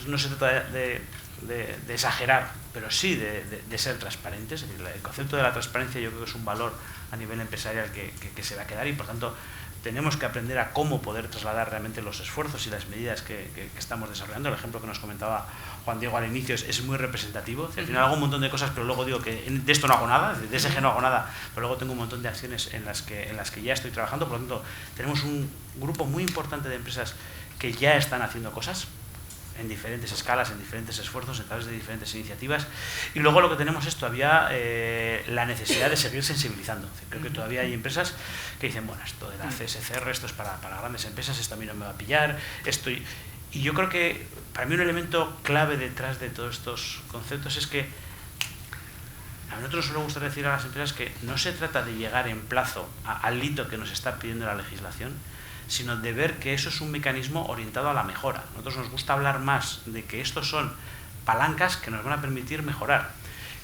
No se trata de exagerar, pero sí de ser transparentes. Es decir, el concepto de la transparencia yo creo que es un valor a nivel empresarial que se va a quedar, y por tanto tenemos que aprender a cómo poder trasladar realmente los esfuerzos y las medidas que estamos desarrollando. El ejemplo que nos comentaba Juan Diego al inicio es muy representativo. Al final hago un montón de cosas, pero luego digo que de esto no hago nada, de ESG no hago nada, pero luego tengo un montón de acciones en las que ya estoy trabajando. Por lo tanto, tenemos un grupo muy importante de empresas que ya están haciendo cosas en diferentes escalas, en diferentes esfuerzos, a través de diferentes iniciativas. Y luego lo que tenemos es todavía la necesidad de seguir sensibilizando. Creo que todavía hay empresas que dicen, bueno, esto de la CSCR, esto es para grandes empresas, esto a mí no me va a pillar, y yo creo que para mí un elemento clave detrás de todos estos conceptos es que a nosotros nos suele gustar decir a las empresas que no se trata de llegar en plazo al hito que nos está pidiendo la legislación, sino de ver que eso es un mecanismo orientado a la mejora. A nosotros nos gusta hablar más de que estos son palancas que nos van a permitir mejorar,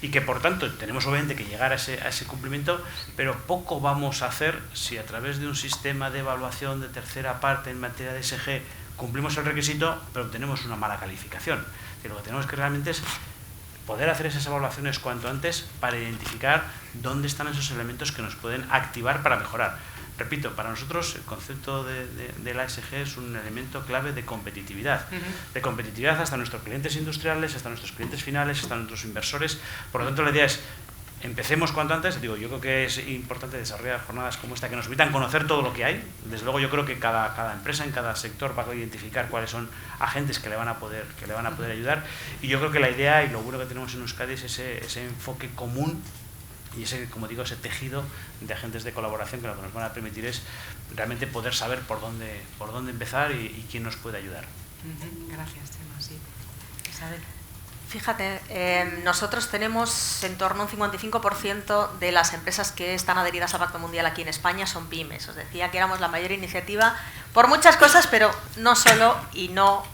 y que por tanto tenemos obviamente que llegar a ese cumplimiento, pero poco vamos a hacer si a través de un sistema de evaluación de tercera parte en materia de ESG cumplimos el requisito, pero obtenemos una mala calificación. Y lo que tenemos que realmente es poder hacer esas evaluaciones cuanto antes para identificar dónde están esos elementos que nos pueden activar para mejorar. Repito, para nosotros el concepto de la ESG es un elemento clave de competitividad. De competitividad hasta nuestros clientes industriales, hasta nuestros clientes finales, hasta nuestros inversores. Por lo tanto, la idea es, empecemos cuanto antes. Digo, yo creo que es importante desarrollar jornadas como esta que nos permitan conocer todo lo que hay. Desde luego yo creo que cada empresa en cada sector va a identificar cuáles son agentes que le van a poder ayudar. Y yo creo que la idea y lo bueno que tenemos en Euskadi es ese enfoque común y ese, como digo, ese tejido de agentes de colaboración que lo que nos van a permitir es realmente poder saber por dónde empezar y quién nos puede ayudar. Gracias, Chema. Sí. Isabel. Fíjate, nosotros tenemos en torno a un 55% de las empresas que están adheridas al Pacto Mundial aquí en España son pymes. Os decía que éramos la mayor iniciativa por muchas cosas, pero no solo y no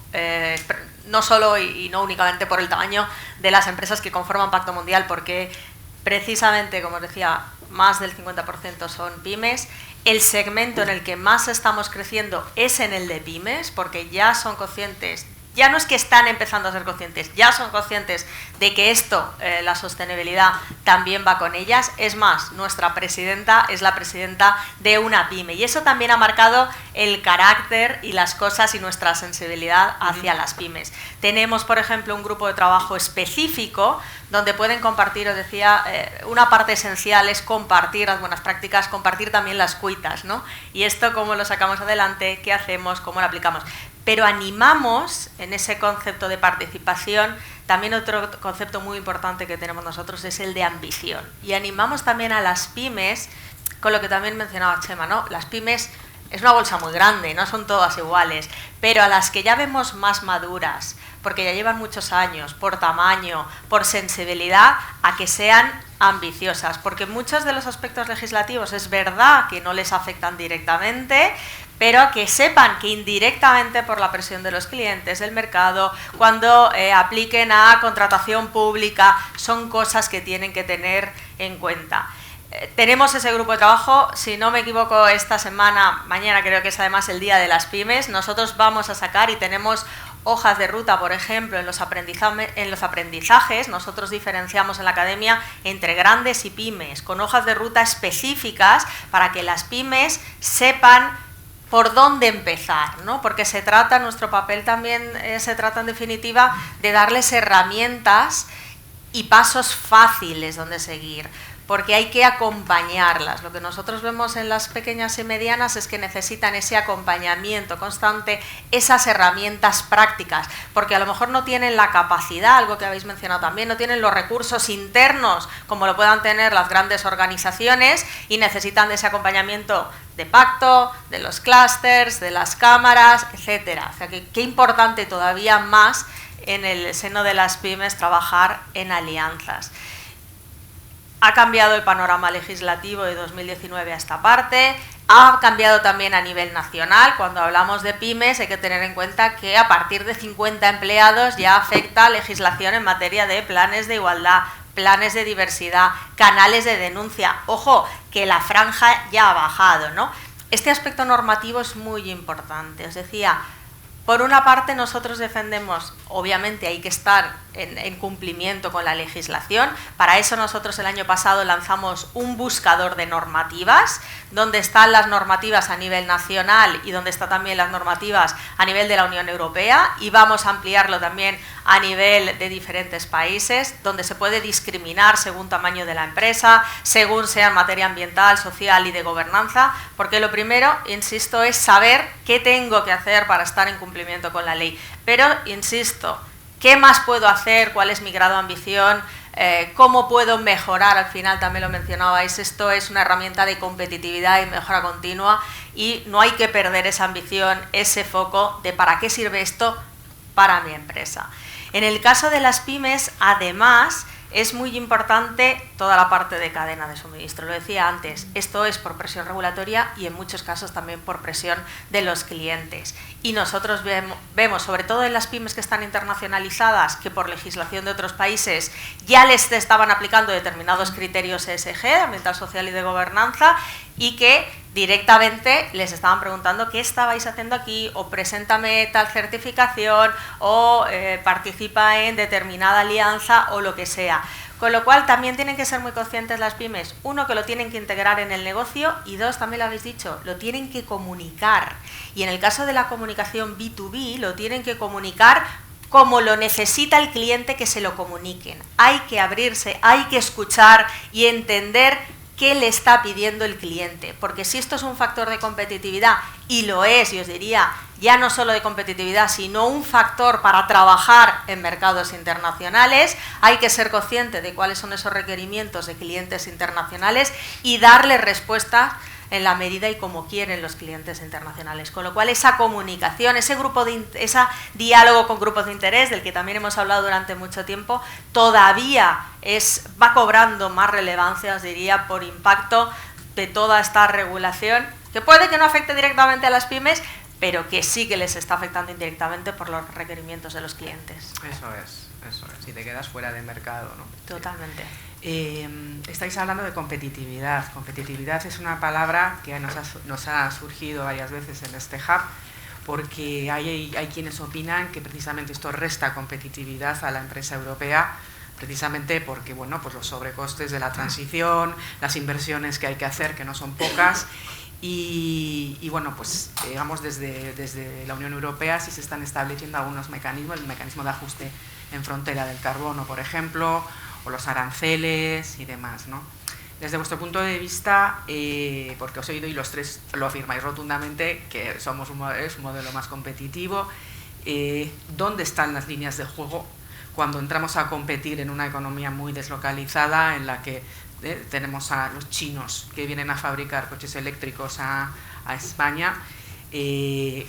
únicamente por el tamaño de las empresas que conforman Pacto Mundial, porque precisamente, como os decía, más del 50% son pymes. El segmento en el que más estamos creciendo es en el de pymes, porque ya son conscientes, ya no es que están empezando a ser conscientes, ya son conscientes de que esto, la sostenibilidad, también va con ellas. Es más, nuestra presidenta es la presidenta de una pyme, y eso también ha marcado el carácter y las cosas y nuestra sensibilidad hacia las pymes. Tenemos, por ejemplo, un grupo de trabajo específico donde pueden compartir, os decía, una parte esencial es compartir las buenas prácticas, compartir también las cuitas, ¿no? Y esto, cómo lo sacamos adelante, qué hacemos, cómo lo aplicamos. Pero animamos en ese concepto de participación. También otro concepto muy importante que tenemos nosotros es el de ambición. Y animamos también a las pymes, con lo que también mencionaba Chema, ¿no? Las pymes es una bolsa muy grande, no son todas iguales, pero a las que ya vemos más maduras, porque ya llevan muchos años, por tamaño, por sensibilidad, a que sean ambiciosas, porque muchos de los aspectos legislativos es verdad que no les afectan directamente, pero que sepan que indirectamente, por la presión de los clientes, del mercado, cuando apliquen a contratación pública, son cosas que tienen que tener en cuenta. Tenemos ese grupo de trabajo, si no me equivoco, esta semana, mañana creo que es además el Día de las Pymes, nosotros vamos a sacar y tenemos hojas de ruta, por ejemplo, en los aprendizajes. Nosotros diferenciamos en la academia entre grandes y pymes, con hojas de ruta específicas para que las pymes sepan por dónde empezar, ¿no? Porque se trata, nuestro papel también se trata en definitiva de darles herramientas y pasos fáciles donde seguir, porque hay que acompañarlas. Lo que nosotros vemos en las pequeñas y medianas es que necesitan ese acompañamiento constante, esas herramientas prácticas, porque a lo mejor no tienen la capacidad, algo que habéis mencionado también, no tienen los recursos internos como lo puedan tener las grandes organizaciones y necesitan de ese acompañamiento de pacto, de los clústeres, de las cámaras, etcétera. O sea, que qué importante todavía más en el seno de las pymes trabajar en alianzas. Ha cambiado el panorama legislativo de 2019 a esta parte, ha cambiado también a nivel nacional. Cuando hablamos de pymes hay que tener en cuenta que a partir de 50 empleados ya afecta legislación en materia de planes de igualdad, planes de diversidad, canales de denuncia. Ojo, que la franja ya ha bajado, ¿no? Este aspecto normativo es muy importante. Os decía, por una parte nosotros defendemos, obviamente hay que estar en cumplimiento con la legislación. Para eso nosotros el año pasado lanzamos un buscador de normativas, donde están las normativas a nivel nacional y donde están también las normativas a nivel de la Unión Europea, y vamos a ampliarlo también a nivel de diferentes países, donde se puede discriminar según tamaño de la empresa, según sea en materia ambiental, social y de gobernanza, porque lo primero, insisto, es saber qué tengo que hacer para estar en cumplimiento con la ley. Pero, insisto, ¿qué más puedo hacer? ¿Cuál es mi grado de ambición? ¿Cómo puedo mejorar? Al final también lo mencionabais, esto es una herramienta de competitividad y mejora continua, y no hay que perder esa ambición, ese foco de para qué sirve esto para mi empresa. En el caso de las pymes, además, es muy importante toda la parte de cadena de suministro. Lo decía antes, esto es por presión regulatoria y en muchos casos también por presión de los clientes. Y nosotros vemos, sobre todo en las pymes que están internacionalizadas, que por legislación de otros países ya les estaban aplicando determinados criterios ESG, de ambiental, social y de gobernanza, y que directamente les estaban preguntando qué estabais haciendo aquí, o preséntame tal certificación, o participa en determinada alianza, o lo que sea. Con lo cual también tienen que ser muy conscientes las pymes, uno, que lo tienen que integrar en el negocio, y dos, también lo habéis dicho, lo tienen que comunicar. Y en el caso de la comunicación B2B, lo tienen que comunicar como lo necesita el cliente que se lo comuniquen. Hay que abrirse, hay que escuchar y entender qué le está pidiendo el cliente, porque si esto es un factor de competitividad, y lo es, y os diría, ya no solo de competitividad, sino un factor para trabajar en mercados internacionales, hay que ser consciente de cuáles son esos requerimientos de clientes internacionales y darle respuesta en la medida y como quieren los clientes internacionales. Con lo cual, esa comunicación, ese diálogo con grupos de interés, del que también hemos hablado durante mucho tiempo, todavía va cobrando más relevancia, os diría, por impacto de toda esta regulación, que puede que no afecte directamente a las pymes, pero que sí que les está afectando indirectamente por los requerimientos de los clientes. Eso es. Si te quedas fuera de mercado, ¿no? Totalmente. Estáis hablando de competitividad. Competitividad es una palabra que nos ha surgido varias veces en este hub, porque hay quienes opinan que precisamente esto resta competitividad a la empresa europea, precisamente porque, bueno, pues los sobrecostes de la transición, las inversiones que hay que hacer, que no son pocas, y bueno, pues digamos desde la Unión Europea sí se están estableciendo algunos mecanismos, el mecanismo de ajuste en frontera del carbono, por ejemplo, o los aranceles y demás, ¿no? Desde vuestro punto de vista, porque os he oído y los tres lo afirmáis rotundamente, que es un modelo más competitivo, ¿dónde están las líneas de juego cuando entramos a competir en una economía muy deslocalizada, en la que tenemos a los chinos que vienen a fabricar coches eléctricos a España?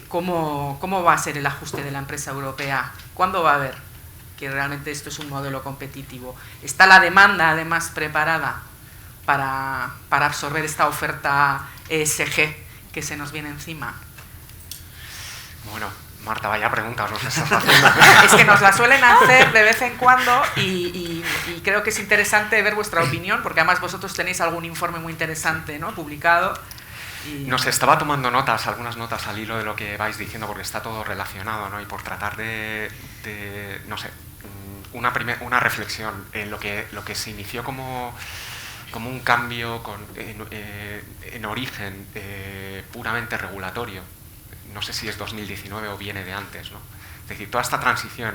¿Cómo va a ser el ajuste de la empresa europea? ¿Cuándo va a haber que realmente esto es un modelo competitivo? ¿Está la demanda además preparada para absorber esta oferta ESG que se nos viene encima? Bueno, Marta, vaya pregunta nos estás haciendo. Es que nos la suelen hacer de vez en cuando y creo que es interesante ver vuestra opinión, porque además vosotros tenéis algún informe muy interesante, ¿no?, publicado. Nos estaba tomando algunas notas al hilo de lo que vais diciendo, porque está todo relacionado, ¿no? Y por tratar de no sé, una reflexión en lo que se inició como un cambio en origen puramente regulatorio. No sé si es 2019 o viene de antes, ¿no? Es decir, toda esta transición,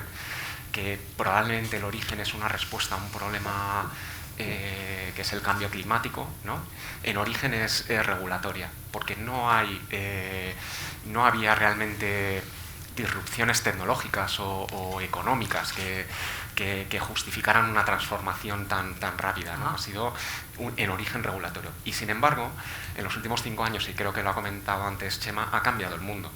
que probablemente el origen es una respuesta a un problema que es el cambio climático, ¿no? En origen es regulatoria, porque no había realmente disrupciones tecnológicas o económicas que justificaran una transformación tan rápida, ¿no? Ha sido en origen regulatorio. Y sin embargo, en los últimos 5 años, y creo que lo ha comentado antes Chema, ha cambiado el mundo.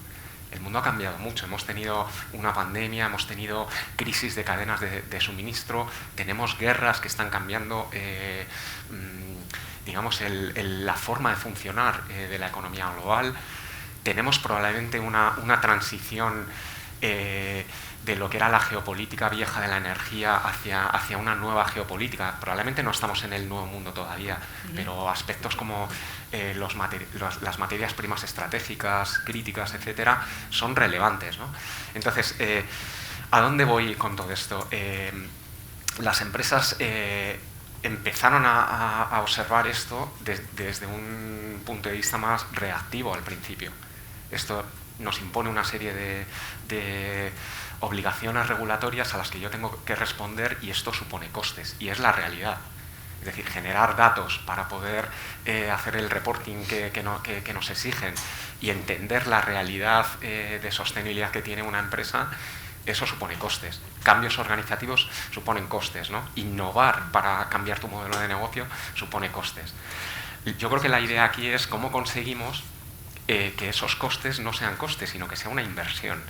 El mundo ha cambiado mucho. Hemos tenido una pandemia, hemos tenido crisis de cadenas de suministro, tenemos guerras que están cambiando digamos, la forma de funcionar de la economía global. Tenemos probablemente una transición de lo que era la geopolítica vieja de la energía hacia una nueva geopolítica. Probablemente no estamos en el nuevo mundo todavía, pero aspectos como las materias primas estratégicas, críticas, etcétera, son relevantes, ¿no? Entonces, ¿a dónde voy con todo esto? Las empresas empezaron a observar esto desde un punto de vista más reactivo al principio. Esto nos impone una serie de obligaciones regulatorias a las que yo tengo que responder, y esto supone costes, y es la realidad. Es decir, generar datos para poder hacer el reporting que nos exigen y entender la realidad de sostenibilidad que tiene una empresa, eso supone costes. Cambios organizativos suponen costes, ¿no? Innovar para cambiar tu modelo de negocio supone costes. Yo creo que la idea aquí es cómo conseguimos que esos costes no sean costes, sino que sea una inversión.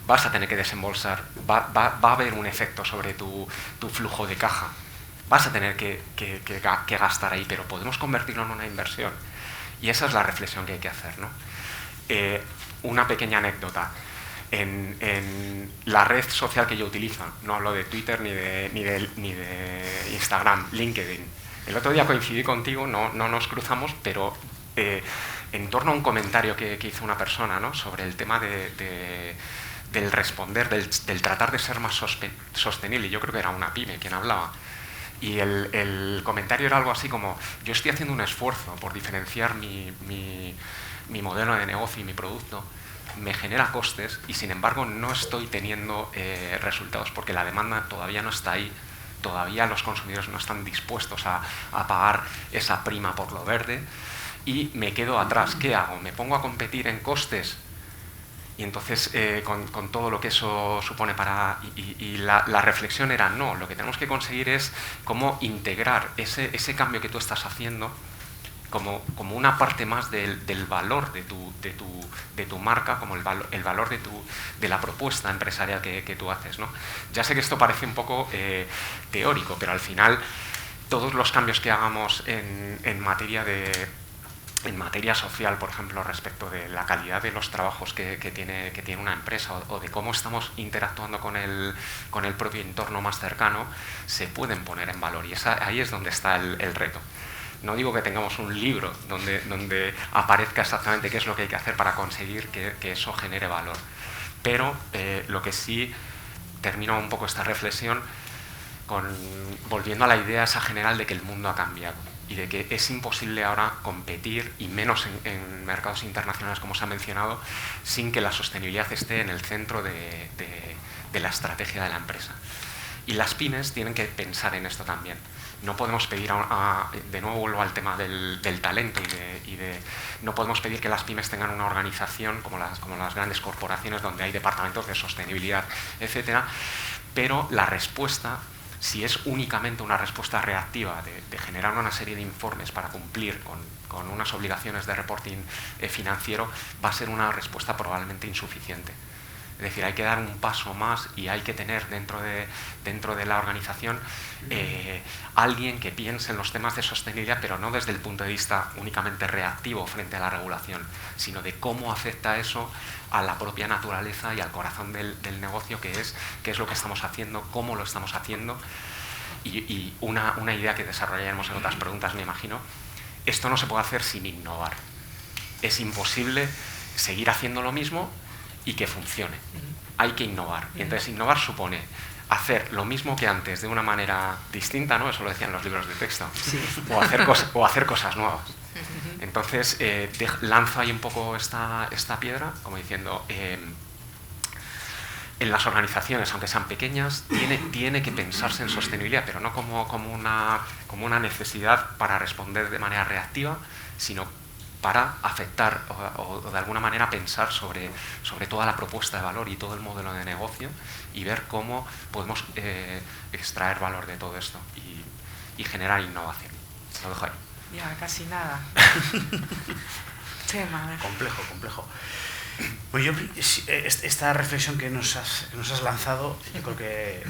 Vas a tener que desembolsar, va a haber un efecto sobre tu flujo de caja. Vas a tener que gastar ahí, pero podemos convertirlo en una inversión. Y esa es la reflexión que hay que hacer, ¿no? Una pequeña anécdota. En la red social que yo utilizo, no hablo de Twitter ni de Instagram, LinkedIn. El otro día coincidí contigo, no nos cruzamos, pero en torno a un comentario que hizo una persona, ¿no?, sobre el tema del responder, del tratar de ser más sostenible. Yo creo que era una pyme quien hablaba. Y el comentario era algo así como: yo estoy haciendo un esfuerzo por diferenciar mi modelo de negocio y mi producto, me genera costes y sin embargo no estoy teniendo resultados porque la demanda todavía no está ahí, todavía los consumidores no están dispuestos a pagar esa prima por lo verde y me quedo atrás. ¿Qué hago? ¿Me pongo a competir en costes? Y entonces con todo lo que eso supone y la reflexión era: no, lo que tenemos que conseguir es cómo integrar ese cambio que tú estás haciendo como una parte más del valor de tu marca, como el valor de la propuesta empresarial que tú haces, ¿no? Ya sé que esto parece un poco teórico, pero al final todos los cambios que hagamos en materia social, por ejemplo, respecto de la calidad de los trabajos que tiene una empresa o de cómo estamos interactuando con el propio entorno más cercano, se pueden poner en valor, y ahí es donde está el reto. No digo que tengamos un libro donde aparezca exactamente qué es lo que hay que hacer para conseguir que eso genere valor, pero lo que sí, termino un poco esta reflexión volviendo a la idea esa general de que el mundo ha cambiado y de que es imposible ahora competir, y menos en mercados internacionales como se ha mencionado, sin que la sostenibilidad esté en el centro de la estrategia de la empresa. Y las pymes tienen que pensar en esto también. No podemos pedir, de nuevo vuelvo al tema del talento no podemos pedir que las pymes tengan una organización como las grandes corporaciones donde hay departamentos de sostenibilidad, etcétera, pero la respuesta, si es únicamente una respuesta reactiva de generar una serie de informes para cumplir con unas obligaciones de reporting financiero, va a ser una respuesta probablemente insuficiente. Es decir, hay que dar un paso más y hay que tener dentro de la organización alguien que piense en los temas de sostenibilidad, pero no desde el punto de vista únicamente reactivo frente a la regulación, sino de cómo afecta eso a la propia naturaleza y al corazón del negocio, que es lo que estamos haciendo, cómo lo estamos haciendo. Y una idea que desarrollaremos en otras preguntas, me imagino: esto no se puede hacer sin innovar. Es imposible seguir haciendo lo mismo y que funcione. Hay que innovar. Y entonces innovar supone hacer lo mismo que antes de una manera distinta, ¿no? Eso lo decían los libros de texto. Sí. O hacer cosas nuevas. Entonces lanzo ahí un poco esta piedra, como diciendo, en las organizaciones, aunque sean pequeñas, tiene que pensarse en sostenibilidad, pero no como una necesidad para responder de manera reactiva, sino para afectar o de alguna manera pensar sobre toda la propuesta de valor y todo el modelo de negocio y ver cómo podemos extraer valor de todo esto y generar innovación. Lo dejo ahí. Ya, casi nada. Complejo. Pues yo, esta reflexión que nos has lanzado, yo creo que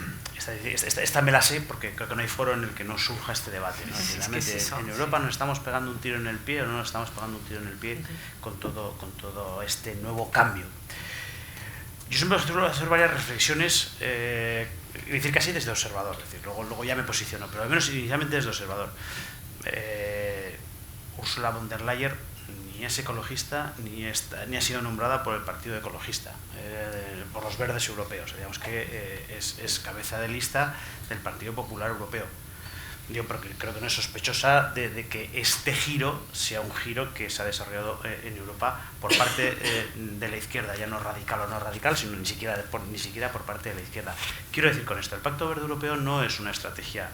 esta me la sé, porque creo que no hay foro en el que no surja este debate, ¿no? En Europa nos estamos pegando un tiro en el pie o no nos estamos pegando un tiro en el pie con todo este nuevo cambio. yo siempre suelo hacer varias reflexiones, decir casi desde observador, es decir, luego ya me posiciono, pero al menos inicialmente desde observador. Ursula von der Leyen ni es ecologista ni ha sido nombrada por el Partido Ecologista, por los verdes europeos. Digamos que es cabeza de lista del Partido Popular Europeo. Digo, porque creo que no es sospechosa de que este giro sea un giro que se ha desarrollado en Europa por parte de la izquierda, ya no radical o no radical, sino ni siquiera por parte de la izquierda. Quiero decir con esto, el Pacto Verde Europeo no es una estrategia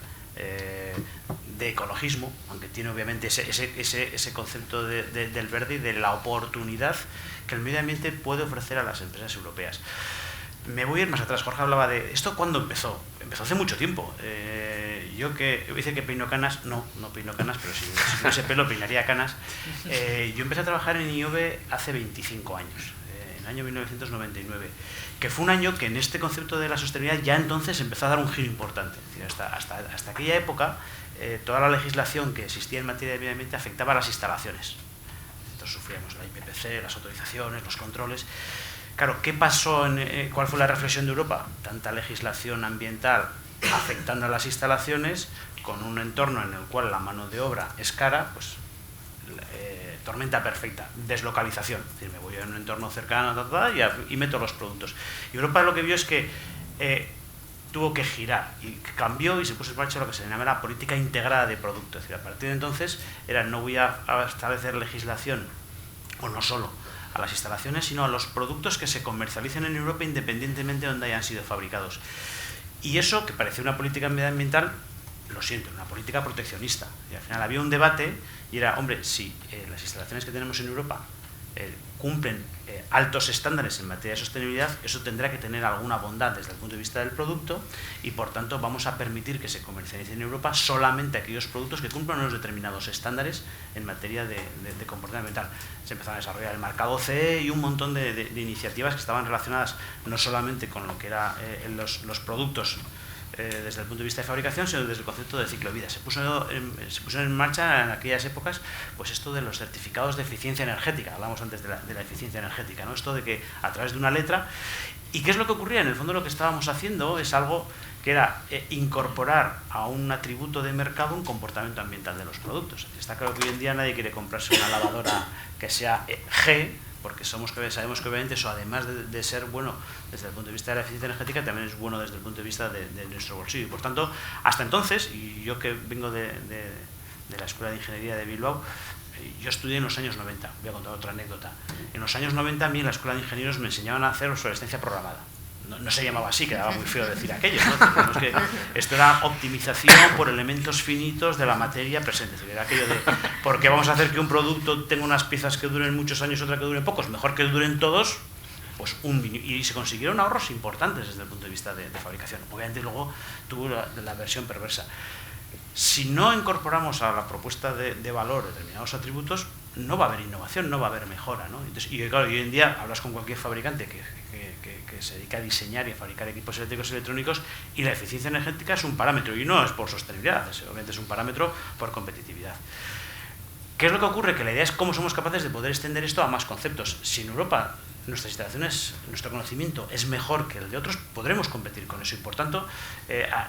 de ecologismo, aunque tiene obviamente ese concepto del verde y de la oportunidad que el medio ambiente puede ofrecer a las empresas europeas. Me voy a ir más atrás. Jorge hablaba de esto. ¿Cuándo empezó? Empezó hace mucho tiempo. Yo que dice que peino canas, no peino canas, pero si tuviese pelo peinaría canas. Yo empecé a trabajar en IOBE hace 25 años, en el año 1999, que fue un año que en este concepto de la sostenibilidad ya entonces empezó a dar un giro importante. Es decir, hasta aquella época toda la legislación que existía en materia de medio ambiente afectaba a las instalaciones. Entonces sufríamos la IPPC, las autorizaciones, los controles. Claro, ¿qué pasó? ¿Cuál fue la reflexión de Europa? Tanta legislación ambiental afectando a las instalaciones, con un entorno en el cual la mano de obra es cara, pues tormenta perfecta, deslocalización. Es decir, me voy a un entorno cercano y meto los productos. Y Europa lo que vio es que tuvo que girar y cambió y se puso en marcha lo que se llama la política integrada de producto. Es decir, a partir de entonces no voy a establecer legislación, o no solo a las instalaciones, sino a los productos que se comercialicen en Europa independientemente de donde hayan sido fabricados. Y eso, que parecía una política medioambiental, lo siento, una política proteccionista. Y al final había un debate y era, hombre, si las instalaciones que tenemos en Europa cumplen altos estándares en materia de sostenibilidad, eso tendrá que tener alguna bondad desde el punto de vista del producto y por tanto vamos a permitir que se comercialicen en Europa solamente aquellos productos que cumplan unos determinados estándares en materia de comportamiento ambiental. Se empezaron a desarrollar el mercado CE y un montón de iniciativas que estaban relacionadas no solamente con lo que eran los productos desde el punto de vista de fabricación, sino desde el concepto de ciclo de vida. Se pusieron en marcha en aquellas épocas pues esto de los certificados de eficiencia energética. Hablamos antes de la eficiencia energética, ¿no? Esto de que a través de una letra. ¿Y qué es lo que ocurría? En el fondo lo que estábamos haciendo es algo que era incorporar a un atributo de mercado un comportamiento ambiental de los productos. Está claro que hoy en día nadie quiere comprarse una lavadora que sea G, porque sabemos que obviamente eso, además de ser bueno desde el punto de vista de la eficiencia energética, también es bueno desde el punto de vista de nuestro bolsillo. Y por tanto, hasta entonces, y yo que vengo de la Escuela de Ingeniería de Bilbao, yo estudié en los años 90, voy a contar otra anécdota. En los años 90 a mí en la Escuela de Ingenieros me enseñaban a hacer obsolescencia programada. No se llamaba así, quedaba muy feo decir aquello, ¿no? Que esto era optimización por elementos finitos de la materia presente. Es decir, era aquello de, ¿por qué vamos a hacer que un producto tenga unas piezas que duren muchos años y otra que duren pocos? Mejor que duren todos, pues y se consiguieron ahorros importantes desde el punto de vista de fabricación. Obviamente luego tuvo la versión perversa. Si no incorporamos a la propuesta de valor determinados atributos, no va a haber innovación, no va a haber mejora, ¿no? Entonces, y claro, hoy en día hablas con cualquier fabricante que se dedica a diseñar y a fabricar equipos eléctricos y electrónicos y la eficiencia energética es un parámetro, y no es por sostenibilidad, obviamente es un parámetro por competitividad. ¿Qué es lo que ocurre? Que la idea es cómo somos capaces de poder extender esto a más conceptos. Si en Europa nuestras instalaciones, nuestro conocimiento es mejor que el de otros, podremos competir con eso y por tanto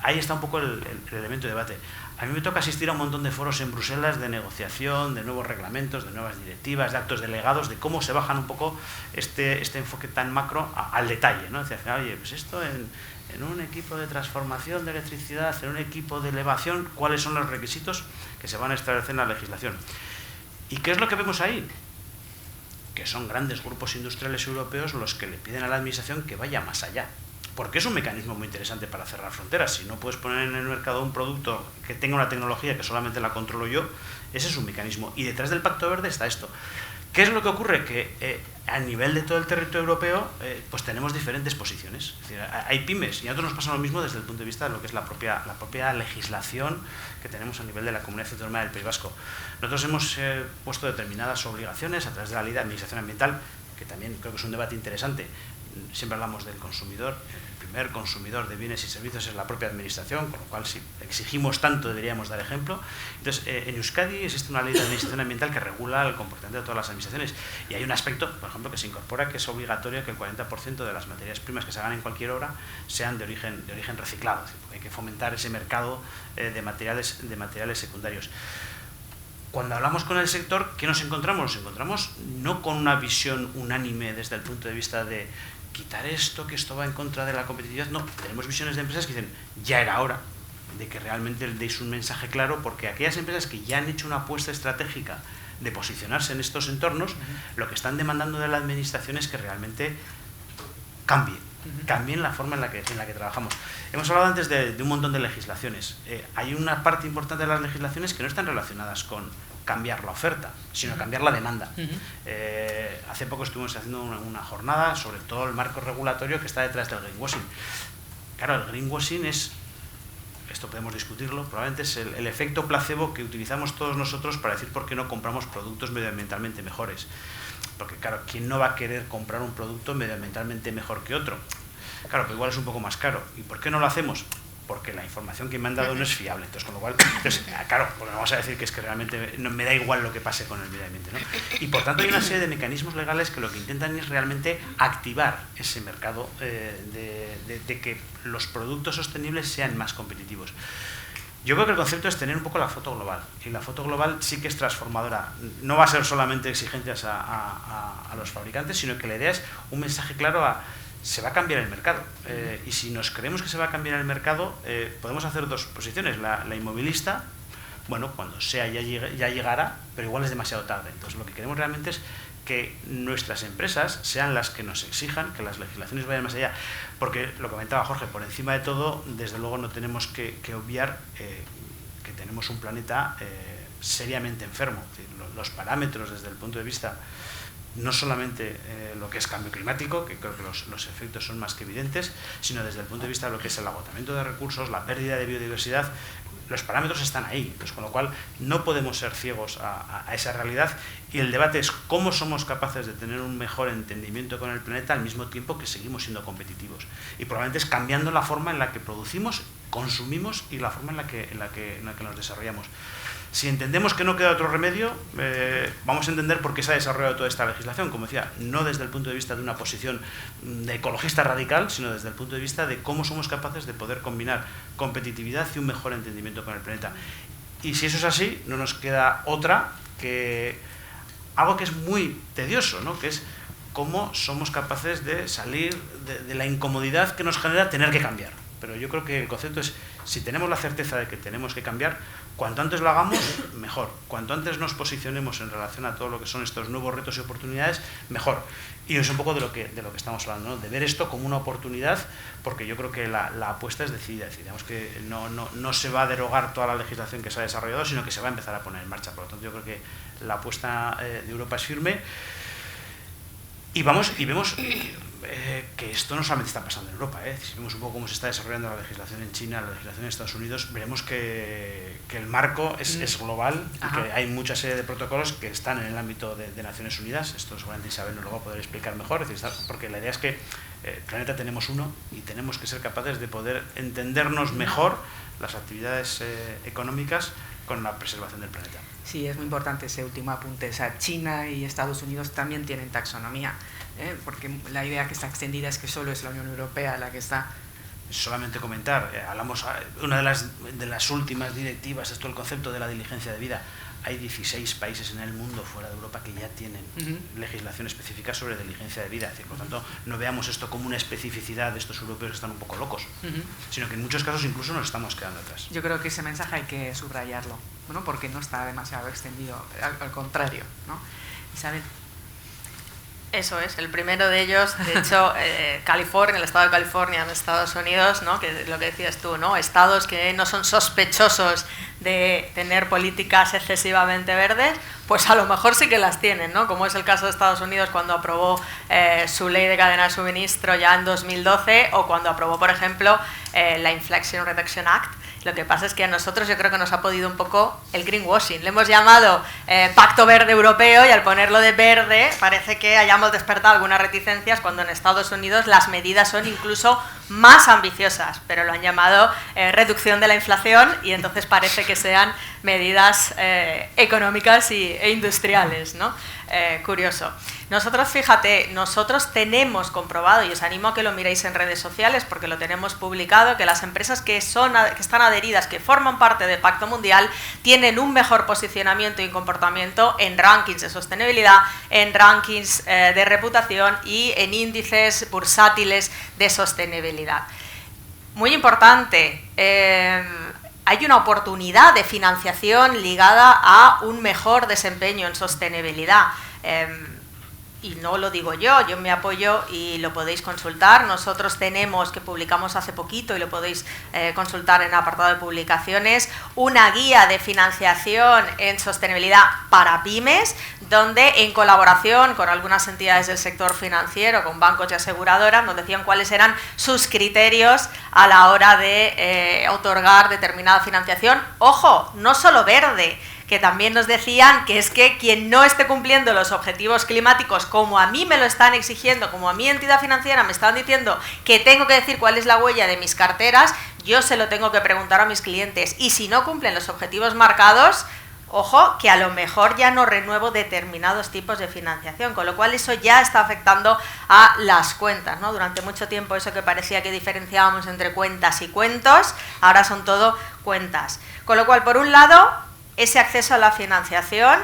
ahí está un poco el elemento de debate. A mí me toca asistir a un montón de foros en Bruselas de negociación, de nuevos reglamentos, de nuevas directivas, de actos delegados, de cómo se bajan un poco este enfoque tan macro al detalle, ¿no? Decir, oye, pues esto en un equipo de transformación de electricidad, en un equipo de elevación, ¿cuáles son los requisitos que se van a establecer en la legislación? ¿Y qué es lo que vemos ahí? Que son grandes grupos industriales europeos los que le piden a la administración que vaya más allá. Porque es un mecanismo muy interesante para cerrar fronteras. Si no puedes poner en el mercado un producto que tenga una tecnología que solamente la controlo yo, ese es un mecanismo. Y detrás del Pacto Verde está esto. ¿Qué es lo que ocurre? Que a nivel de todo el territorio europeo pues tenemos diferentes posiciones. Es decir, hay pymes y a nosotros nos pasa lo mismo desde el punto de vista de lo que es la propia legislación que tenemos a nivel de la Comunidad Autónoma del País Vasco. Nosotros hemos puesto determinadas obligaciones a través de la Ley de Administración Ambiental, que también creo que es un debate interesante. siempre hablamos del consumidor. El primer consumidor de bienes y servicios es la propia administración, con lo cual si exigimos tanto deberíamos dar ejemplo. Entonces, en Euskadi existe una ley de administración ambiental que regula el comportamiento de todas las administraciones, y hay un aspecto, por ejemplo, que se incorpora, que es obligatorio que el 40% de las materias primas que se hagan en cualquier obra sean de origen reciclado. Es decir, hay que fomentar ese mercado de materiales secundarios. Cuando hablamos con el sector, ¿qué nos encontramos? Nos encontramos no con una visión unánime desde el punto de vista de quitar esto, que esto va en contra de la competitividad. No, tenemos visiones de empresas que dicen, ya era hora de que realmente deis un mensaje claro, porque aquellas empresas que ya han hecho una apuesta estratégica de posicionarse en estos entornos, lo que están demandando de la administración es que realmente cambien la forma en la que trabajamos. Hemos hablado antes de un montón de legislaciones. Hay una parte importante de las legislaciones que no están relacionadas con cambiar la oferta, sino cambiar la demanda. Hace poco estuvimos haciendo una jornada sobre todo el marco regulatorio que está detrás del greenwashing. Claro, el greenwashing es, esto podemos discutirlo, probablemente es el efecto placebo que utilizamos todos nosotros para decir por qué no compramos productos medioambientalmente mejores. Porque claro, ¿quién no va a querer comprar un producto medioambientalmente mejor que otro? Claro, pero igual es un poco más caro. ¿Y por qué no lo hacemos? Porque la información que me han dado no es fiable. Entonces, con lo cual, claro, porque vamos a decir que es que realmente no me da igual lo que pase con el medio ambiente, ¿no? Y por tanto hay una serie de mecanismos legales que lo que intentan es realmente activar ese mercado de que los productos sostenibles sean más competitivos. Yo creo que el concepto es tener un poco la foto global, y la foto global sí que es transformadora. No va a ser solamente exigentes a los fabricantes, sino que la idea es un mensaje claro se va a cambiar el mercado. Y si nos creemos que se va a cambiar el mercado, podemos hacer dos posiciones. La inmovilista, bueno, cuando sea ya llegará, pero igual es demasiado tarde. Entonces lo que queremos realmente es que nuestras empresas sean las que nos exijan, que las legislaciones vayan más allá. Porque, lo comentaba Jorge, por encima de todo, desde luego no tenemos que obviar que tenemos un planeta seriamente enfermo. Es decir, los parámetros desde el punto de vista no solamente lo que es cambio climático, que creo que los efectos son más que evidentes, sino desde el punto de vista de lo que es el agotamiento de recursos, la pérdida de biodiversidad. Los parámetros están ahí, entonces, con lo cual no podemos ser ciegos a esa realidad, y el debate es cómo somos capaces de tener un mejor entendimiento con el planeta al mismo tiempo que seguimos siendo competitivos. Y probablemente es cambiando la forma en la que producimos, consumimos y la forma en la que nos desarrollamos. Si entendemos que no queda otro remedio, vamos a entender por qué se ha desarrollado toda esta legislación, como decía, no desde el punto de vista de una posición de ecologista radical, sino desde el punto de vista de cómo somos capaces de poder combinar competitividad y un mejor entendimiento con el planeta. Y si eso es así, no nos queda otra que algo que es muy tedioso, ¿no? Que es cómo somos capaces de salir de la incomodidad que nos genera tener que cambiar. Pero yo creo que el concepto es, si tenemos la certeza de que tenemos que cambiar, cuanto antes lo hagamos, mejor. Cuanto antes nos posicionemos en relación a todo lo que son estos nuevos retos y oportunidades, mejor. Y es un poco de lo que estamos hablando, ¿no? De ver esto como una oportunidad, porque yo creo que la apuesta es decidida. Digamos que no se va a derogar toda la legislación que se ha desarrollado, sino que se va a empezar a poner en marcha. Por lo tanto, yo creo que la apuesta de Europa es firme. Y vemos que esto no solamente está pasando en Europa. Si vemos un poco cómo se está desarrollando la legislación en China, la legislación en Estados Unidos, veremos que el marco es global. Y que hay mucha serie de protocolos que están en el ámbito de Naciones Unidas. Esto seguramente Isabel nos lo va a poder explicar mejor, porque la idea es que el planeta tenemos uno y tenemos que ser capaces de poder entendernos mejor las actividades económicas con la preservación del planeta. Sí, es muy importante ese último apunte. O sea, China y Estados Unidos también tienen taxonomía, porque la idea que está extendida es que solo es la Unión Europea la que está. Solamente comentar, hablamos, una de las últimas directivas, esto el concepto de la diligencia de vida. Hay 16 países en el mundo fuera de Europa que ya tienen legislación específica sobre diligencia de vida. Es decir, por tanto, no veamos esto como una especificidad de estos europeos que están un poco locos, sino que en muchos casos incluso nos estamos quedando atrás. Yo creo que ese mensaje hay que subrayarlo, ¿no? Porque no está demasiado extendido, al contrario, ¿no? Isabel. Eso es, el primero de ellos, de hecho, California, el estado de California en Estados Unidos, ¿no? Que lo que decías tú, ¿no? Estados que no son sospechosos de tener políticas excesivamente verdes, pues a lo mejor sí que las tienen, ¿no? Como es el caso de Estados Unidos cuando aprobó su ley de cadena de suministro ya en 2012, o cuando aprobó, por ejemplo, la Inflation Reduction Act. Lo que pasa es que a nosotros yo creo que nos ha podido un poco el greenwashing. Le hemos llamado Pacto Verde Europeo, y al ponerlo de verde parece que hayamos despertado algunas reticencias, cuando en Estados Unidos las medidas son incluso más ambiciosas, pero lo han llamado reducción de la inflación, y entonces parece que sean medidas económicas e industriales, ¿no? Curioso. Nosotros, fíjate, nosotros tenemos comprobado, y os animo a que lo miréis en redes sociales porque lo tenemos publicado, que las empresas que están adheridas, que forman parte del Pacto Mundial, tienen un mejor posicionamiento y comportamiento en rankings de sostenibilidad, en rankings de reputación y en índices bursátiles de sostenibilidad. Muy importante, hay una oportunidad de financiación ligada a un mejor desempeño en sostenibilidad. Y no lo digo yo me apoyo y lo podéis consultar. Nosotros tenemos, que publicamos hace poquito y lo podéis consultar en el apartado de publicaciones, una guía de financiación en sostenibilidad para pymes, donde en colaboración con algunas entidades del sector financiero, con bancos y aseguradoras, nos decían cuáles eran sus criterios a la hora de otorgar determinada financiación. Ojo, no solo verde, que también nos decían que es que quien no esté cumpliendo los objetivos climáticos, como a mí me lo están exigiendo, como a mi entidad financiera me están diciendo que tengo que decir cuál es la huella de mis carteras, yo se lo tengo que preguntar a mis clientes, y si no cumplen los objetivos marcados, ojo, que a lo mejor ya no renuevo determinados tipos de financiación, con lo cual eso ya está afectando a las cuentas, ¿no? Durante mucho tiempo eso que parecía que diferenciábamos entre cuentas y cuentos, ahora son todo cuentas. Con lo cual, por un lado, ese acceso a la financiación,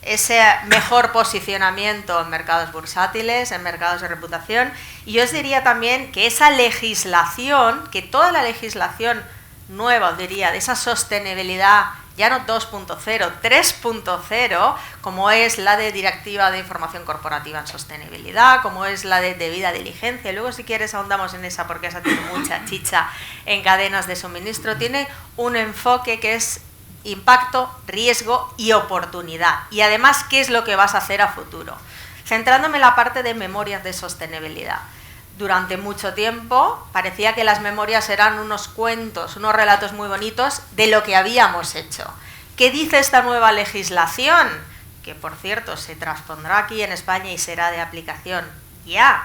ese mejor posicionamiento en mercados bursátiles, en mercados de reputación, y yo os diría también que esa legislación, que toda la legislación nueva, os diría, de esa sostenibilidad, ya no 2.0, 3.0, como es la de Directiva de Información Corporativa en Sostenibilidad, como es la de debida diligencia, y luego si quieres ahondamos en esa porque esa tiene mucha chicha en cadenas de suministro, tiene un enfoque que es impacto, riesgo y oportunidad. Y además, ¿qué es lo que vas a hacer a futuro? Centrándome en la parte de memorias de sostenibilidad. Durante mucho tiempo parecía que las memorias eran unos cuentos, unos relatos muy bonitos de lo que habíamos hecho. ¿Qué dice esta nueva legislación? Que, por cierto, se transpondrá aquí en España y será de aplicación ya.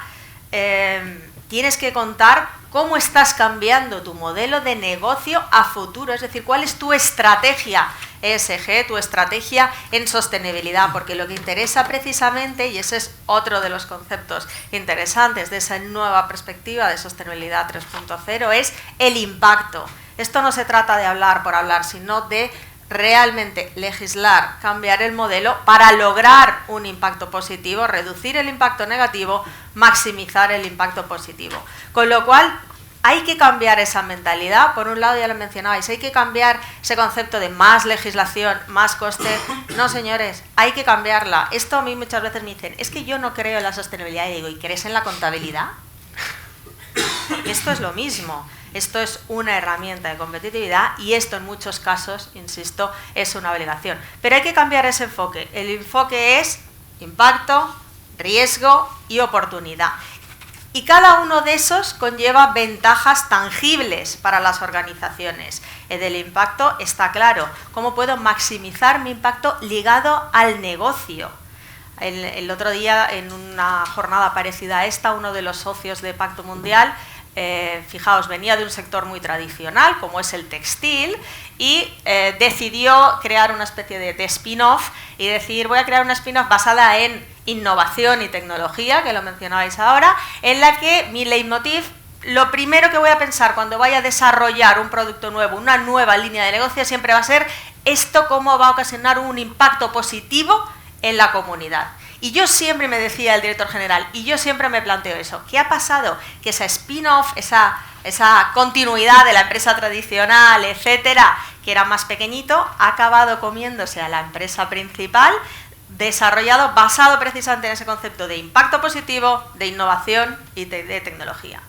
Tienes que contar cómo estás cambiando tu modelo de negocio a futuro, es decir, cuál es tu estrategia ESG, tu estrategia en sostenibilidad, porque lo que interesa precisamente, y ese es otro de los conceptos interesantes de esa nueva perspectiva de sostenibilidad 3.0, es el impacto. Esto no se trata de hablar por hablar, sino de realmente legislar, cambiar el modelo para lograr un impacto positivo, reducir el impacto negativo, maximizar el impacto positivo. Con lo cual, hay que cambiar esa mentalidad. Por un lado, ya lo mencionabais, hay que cambiar ese concepto de más legislación, más coste. No, señores, hay que cambiarla. Esto a mí muchas veces me dicen, es que yo no creo en la sostenibilidad. Y digo, ¿y crees en la contabilidad? Esto es lo mismo. Esto es una herramienta de competitividad y esto en muchos casos, insisto, es una obligación. Pero hay que cambiar ese enfoque. El enfoque es impacto, riesgo y oportunidad. Y cada uno de esos conlleva ventajas tangibles para las organizaciones. El del impacto está claro. ¿Cómo puedo maximizar mi impacto ligado al negocio? El otro día, en una jornada parecida a esta, uno de los socios de Pacto Mundial, fijaos, venía de un sector muy tradicional, como es el textil, y decidió crear una especie de spin-off y decir, voy a crear una spin-off basada en innovación y tecnología, que lo mencionabais ahora, en la que mi leitmotiv, lo primero que voy a pensar cuando vaya a desarrollar un producto nuevo, una nueva línea de negocio, siempre va a ser esto cómo va a ocasionar un impacto positivo en la comunidad. Y yo siempre, me decía el director general, y yo siempre me planteo eso, ¿qué ha pasado? Que esa spin-off, esa continuidad de la empresa tradicional, etcétera, que era más pequeñito, ha acabado comiéndose a la empresa principal, desarrollado, basado precisamente en ese concepto de impacto positivo, de innovación y de tecnología.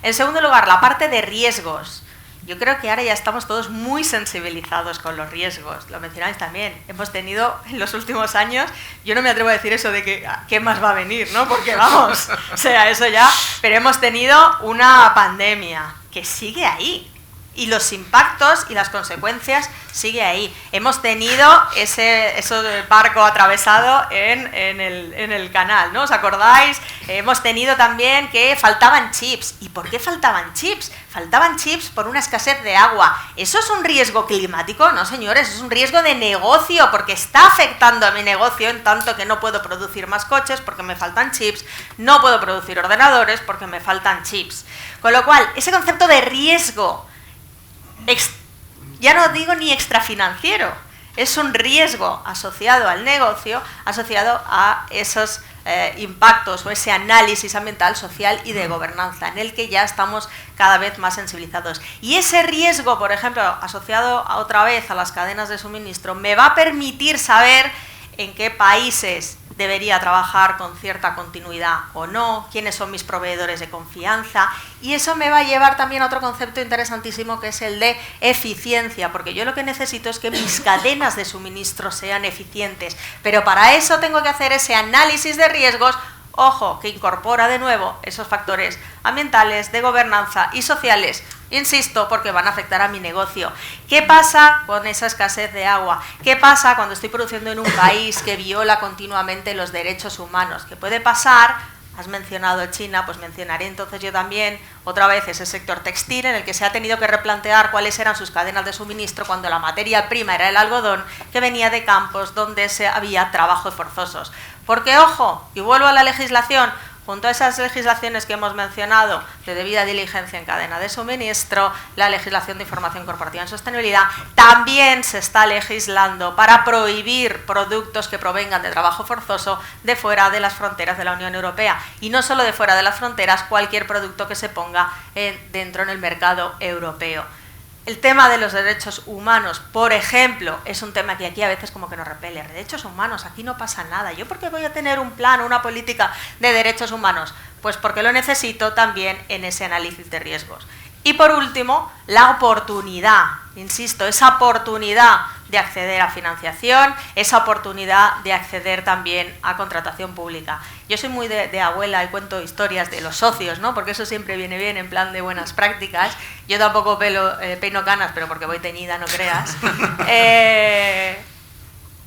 En segundo lugar, la parte de riesgos. yo creo que ahora ya estamos todos muy sensibilizados con los riesgos, lo mencionáis también. Hemos tenido en los últimos años, yo no me atrevo a decir eso de que qué más va a venir, ¿no? Porque vamos, o sea, eso ya, pero hemos tenido una pandemia que sigue ahí. Y los impactos y las consecuencias sigue ahí. Hemos tenido eso del barco atravesado en el canal, ¿no? ¿Os acordáis? Hemos tenido también que faltaban chips. ¿Y por qué faltaban chips? Faltaban chips por una escasez de agua. ¿Eso es un riesgo climático? No, señores, es un riesgo de negocio, porque está afectando a mi negocio en tanto que no puedo producir más coches porque me faltan chips, no puedo producir ordenadores porque me faltan chips. Con lo cual, ese concepto de riesgo, ya no digo ni extrafinanciero, es un riesgo asociado al negocio, asociado a esos impactos o ese análisis ambiental, social y de gobernanza, en el que ya estamos cada vez más sensibilizados. Y ese riesgo, por ejemplo, asociado otra vez a las cadenas de suministro, me va a permitir saber en qué países debería trabajar con cierta continuidad o no, quiénes son mis proveedores de confianza, y eso me va a llevar también a otro concepto interesantísimo, que es el de eficiencia, porque yo lo que necesito es que mis cadenas de suministro sean eficientes, pero para eso tengo que hacer ese análisis de riesgos, ojo, que incorpora de nuevo esos factores ambientales, de gobernanza y sociales, insisto, porque van a afectar a mi negocio. ¿Qué pasa con esa escasez de agua? ¿Qué pasa cuando estoy produciendo en un país que viola continuamente los derechos humanos? ¿Qué puede pasar? Has mencionado China, pues mencionaré entonces yo también otra vez ese sector textil en el que se ha tenido que replantear cuáles eran sus cadenas de suministro cuando la materia prima era el algodón que venía de campos donde había trabajos forzosos. Porque, ojo, y vuelvo a la legislación, junto a esas legislaciones que hemos mencionado de debida diligencia en cadena de suministro, la legislación de información corporativa en sostenibilidad, también se está legislando para prohibir productos que provengan de trabajo forzoso de fuera de las fronteras de la Unión Europea. Y no solo de fuera de las fronteras, cualquier producto que se ponga dentro en el mercado europeo. El tema de los derechos humanos, por ejemplo, es un tema que aquí a veces como que nos repele. Derechos humanos, aquí no pasa nada. ¿Yo por qué voy a tener un plan o una política de derechos humanos? Pues porque lo necesito también en ese análisis de riesgos. Y por último, la oportunidad, insisto, esa oportunidad de acceder a financiación, esa oportunidad de acceder también a contratación pública. Yo soy muy de abuela y cuento historias de los socios, ¿no? Porque eso siempre viene bien en plan de buenas prácticas. Yo tampoco peino canas, pero porque voy teñida, no creas.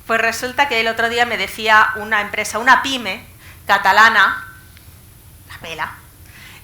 Pues resulta que el otro día me decía una empresa, una pyme catalana, la pela,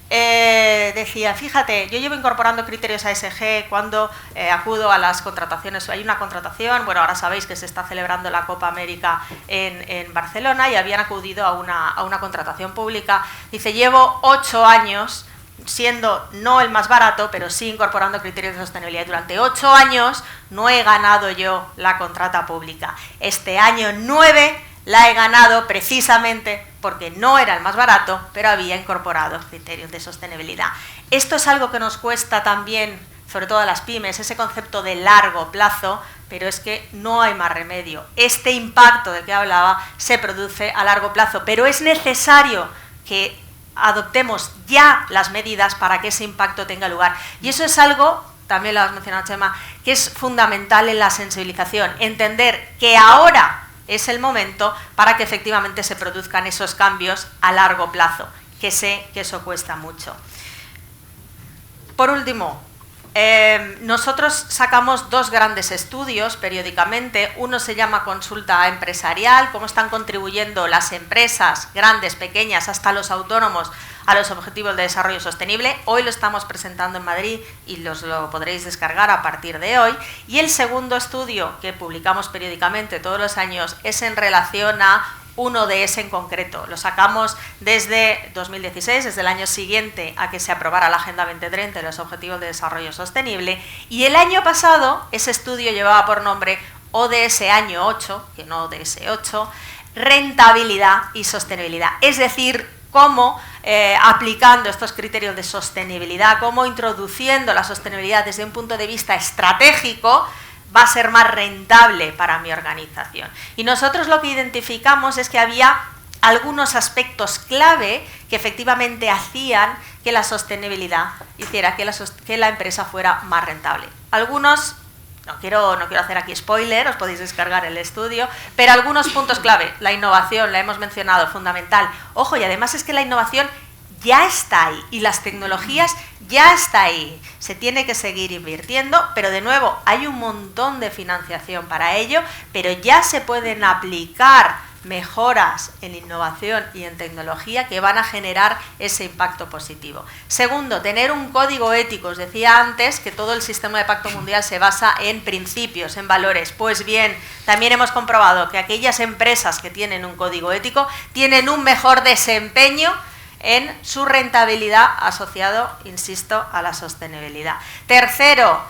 decía, fíjate, yo llevo incorporando criterios ASG cuando acudo a las contrataciones. Hay una contratación, bueno, ahora sabéis que se está celebrando la Copa América en Barcelona y habían acudido a una contratación pública. Dice, llevo 8 años siendo no el más barato, pero sí incorporando criterios de sostenibilidad. Durante 8 años no he ganado yo la contrata pública. Este año 9 la he ganado precisamente porque no era el más barato, pero había incorporado criterios de sostenibilidad. Esto es algo que nos cuesta también, sobre todo a las pymes, ese concepto de largo plazo, pero es que no hay más remedio. Este impacto del que hablaba se produce a largo plazo, pero es necesario que adoptemos ya las medidas para que ese impacto tenga lugar. Y eso es algo, también lo has mencionado, Chema, que es fundamental en la sensibilización, entender que ahora es el momento para que efectivamente se produzcan esos cambios a largo plazo, que sé que eso cuesta mucho. Por último, nosotros sacamos 2 grandes estudios periódicamente. Uno se llama Consulta Empresarial, cómo están contribuyendo las empresas, grandes, pequeñas, hasta los autónomos, a los Objetivos de Desarrollo Sostenible. Hoy lo estamos presentando en Madrid y lo podréis descargar a partir de hoy. Y el segundo estudio que publicamos periódicamente todos los años es en relación a un ODS en concreto. Lo sacamos desde 2016, desde el año siguiente a que se aprobara la Agenda 2030 de los Objetivos de Desarrollo Sostenible. Y el año pasado ese estudio llevaba por nombre ODS Año 8, que no ODS 8, Rentabilidad y Sostenibilidad. Es decir, cómo aplicando estos criterios de sostenibilidad, cómo introduciendo la sostenibilidad desde un punto de vista estratégico, va a ser más rentable para mi organización. Y nosotros lo que identificamos es que había algunos aspectos clave que efectivamente hacían que la sostenibilidad hiciera que la empresa fuera más rentable. Algunos, no quiero hacer aquí spoiler, os podéis descargar el estudio, pero algunos puntos clave, la innovación, la hemos mencionado, fundamental. Ojo, y además es que la innovación ya está ahí y las tecnologías ya está ahí. Se tiene que seguir invirtiendo, pero de nuevo hay un montón de financiación para ello, pero ya se pueden aplicar mejoras en innovación y en tecnología que van a generar ese impacto positivo. Segundo, tener un código ético. Os decía antes que todo el sistema de Pacto Mundial se basa en principios, en valores. Pues bien, también hemos comprobado que aquellas empresas que tienen un código ético tienen un mejor desempeño en su rentabilidad asociado, insisto, a la sostenibilidad. Tercero,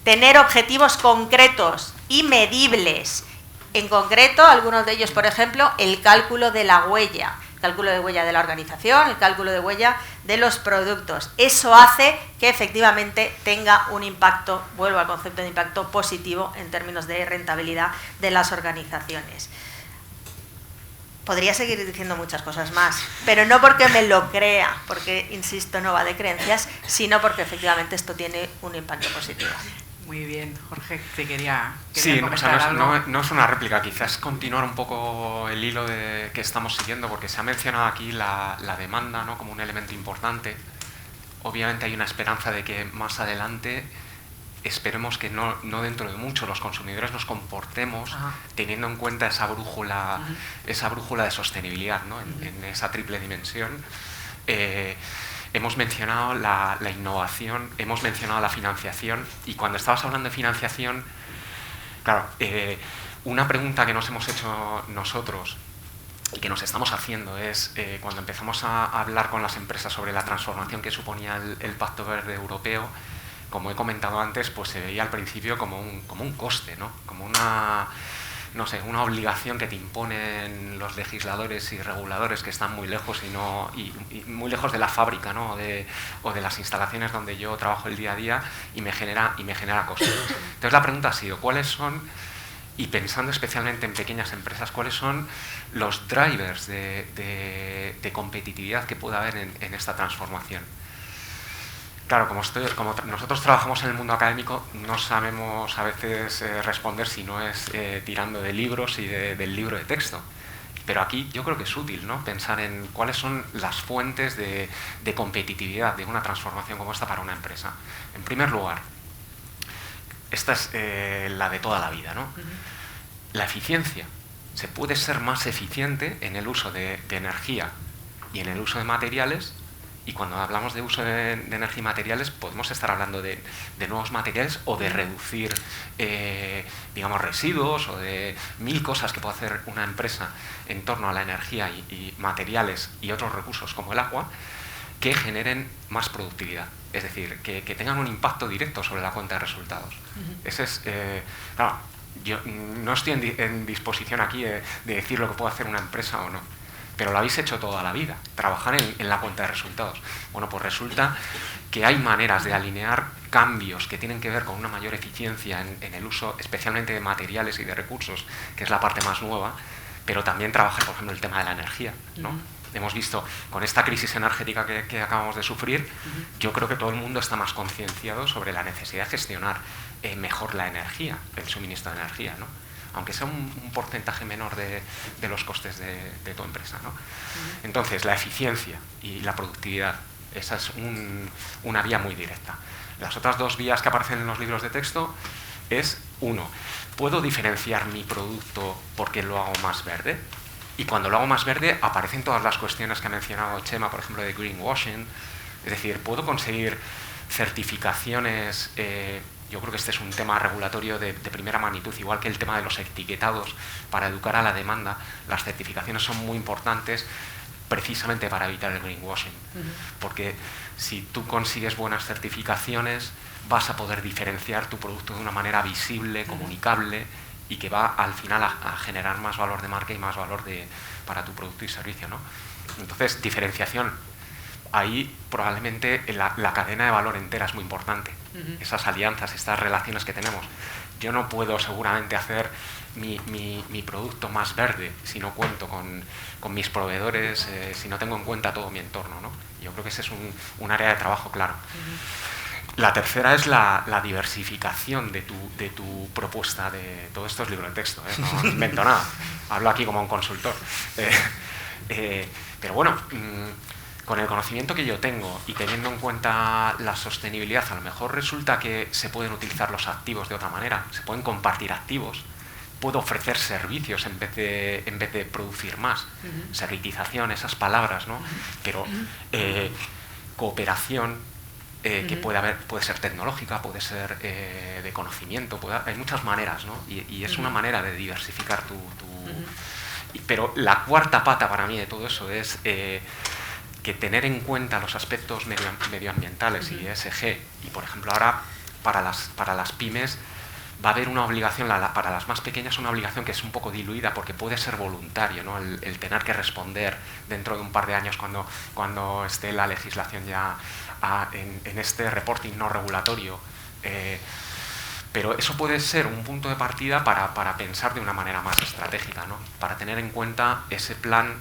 tener objetivos concretos y medibles. En concreto, algunos de ellos, por ejemplo, el cálculo de la huella, el cálculo de huella de la organización, el cálculo de huella de los productos. Eso hace que efectivamente tenga un impacto, vuelvo al concepto de impacto positivo en términos de rentabilidad de las organizaciones. Podría seguir diciendo muchas cosas más, pero no porque me lo crea, porque, insisto, no va de creencias, sino porque efectivamente esto tiene un impacto positivo. Muy bien, Jorge, te quería sí, comentar algo. No es una réplica, quizás continuar un poco el hilo que estamos siguiendo, porque se ha mencionado aquí la demanda, ¿no?, como un elemento importante. Obviamente hay una esperanza de que más adelante, esperemos que no dentro de mucho, los consumidores nos comportemos teniendo en cuenta esa brújula de sostenibilidad, ¿no?, en esa triple dimensión. Hemos mencionado la innovación, hemos mencionado la financiación, y cuando estabas hablando de financiación, claro, una pregunta que nos hemos hecho nosotros y que nos estamos haciendo es, cuando empezamos a hablar con las empresas sobre la transformación que suponía el Pacto Verde Europeo, como he comentado antes, pues se veía al principio como un coste, ¿no?, como una obligación que te imponen los legisladores y reguladores que están muy lejos y muy lejos de la fábrica, ¿no?, o de las instalaciones donde yo trabajo el día a día, y me genera costes. Entonces la pregunta ha sido, ¿cuáles son, y pensando especialmente en pequeñas empresas, cuáles son los drivers de competitividad que pueda haber en esta transformación? Claro, como nosotros trabajamos en el mundo académico, no sabemos a veces responder si no es tirando de libros y del libro de texto. Pero aquí yo creo que es útil, ¿no?, pensar en cuáles son las fuentes de competitividad de una transformación como esta para una empresa. En primer lugar, esta es la de toda la vida, ¿no? La eficiencia. Se puede ser más eficiente en el uso de energía y en el uso de materiales. Y cuando hablamos de uso de energía y materiales, podemos estar hablando de nuevos materiales o de reducir, digamos, residuos, o de 1000 cosas que puede hacer una empresa en torno a la energía y materiales y otros recursos como el agua, que generen más productividad. Es decir, que tengan un impacto directo sobre la cuenta de resultados. Ese es, claro, yo no estoy en disposición aquí de decir lo que puede hacer una empresa o no. Pero lo habéis hecho toda la vida, trabajar en la cuenta de resultados. Bueno, pues resulta que hay maneras de alinear cambios que tienen que ver con una mayor eficiencia en el uso, especialmente de materiales y de recursos, que es la parte más nueva, pero también trabajar, por ejemplo, el tema de la energía, ¿no? Hemos visto, con esta crisis energética que acabamos de sufrir, yo creo que todo el mundo está más concienciado sobre la necesidad de gestionar mejor la energía, el suministro de energía, ¿no?, aunque sea un porcentaje menor de los costes de tu empresa, ¿no? Entonces, la eficiencia y la productividad, esa es una vía muy directa. Las otras dos vías que aparecen en los libros de texto es, uno, ¿puedo diferenciar mi producto porque lo hago más verde? Y cuando lo hago más verde aparecen todas las cuestiones que ha mencionado Chema, por ejemplo, de greenwashing. Es decir, ¿puedo conseguir certificaciones? Yo creo que este es un tema regulatorio de primera magnitud, igual que el tema de los etiquetados para educar a la demanda. Las certificaciones son muy importantes precisamente para evitar el greenwashing, porque si tú consigues buenas certificaciones vas a poder diferenciar tu producto de una manera visible, comunicable, y que va al final a generar más valor de marca y más valor para tu producto y servicio, ¿no? Entonces, diferenciación. ahí probablemente la cadena de valor entera es muy importante. Esas alianzas, estas relaciones que tenemos. Yo no puedo seguramente hacer mi producto más verde si no cuento con mis proveedores, si no tengo en cuenta todo mi entorno, ¿no? Yo creo que ese es un área de trabajo claro. La tercera es la diversificación de tu propuesta. Todo esto es libro de texto, no invento nada. Hablo aquí como un consultor. Pero bueno, con el conocimiento que yo tengo y teniendo en cuenta la sostenibilidad, a lo mejor resulta que se pueden utilizar los activos de otra manera, se pueden compartir activos, puedo ofrecer servicios en vez de producir más. Servitización, esas palabras, ¿no? Pero cooperación, que puede ser tecnológica, puede ser de conocimiento, hay muchas maneras, ¿no? Y es una manera de diversificar Pero la cuarta pata para mí de todo eso es que tener en cuenta los aspectos medioambientales y ESG, y por ejemplo ahora para las pymes va a haber una obligación, para las más pequeñas una obligación que es un poco diluida porque puede ser voluntario, ¿no? el tener que responder dentro de un par de años cuando esté la legislación ya en este reporting no regulatorio. Pero eso puede ser un punto de partida para pensar de una manera más estratégica, ¿no? Para tener en cuenta ese plan,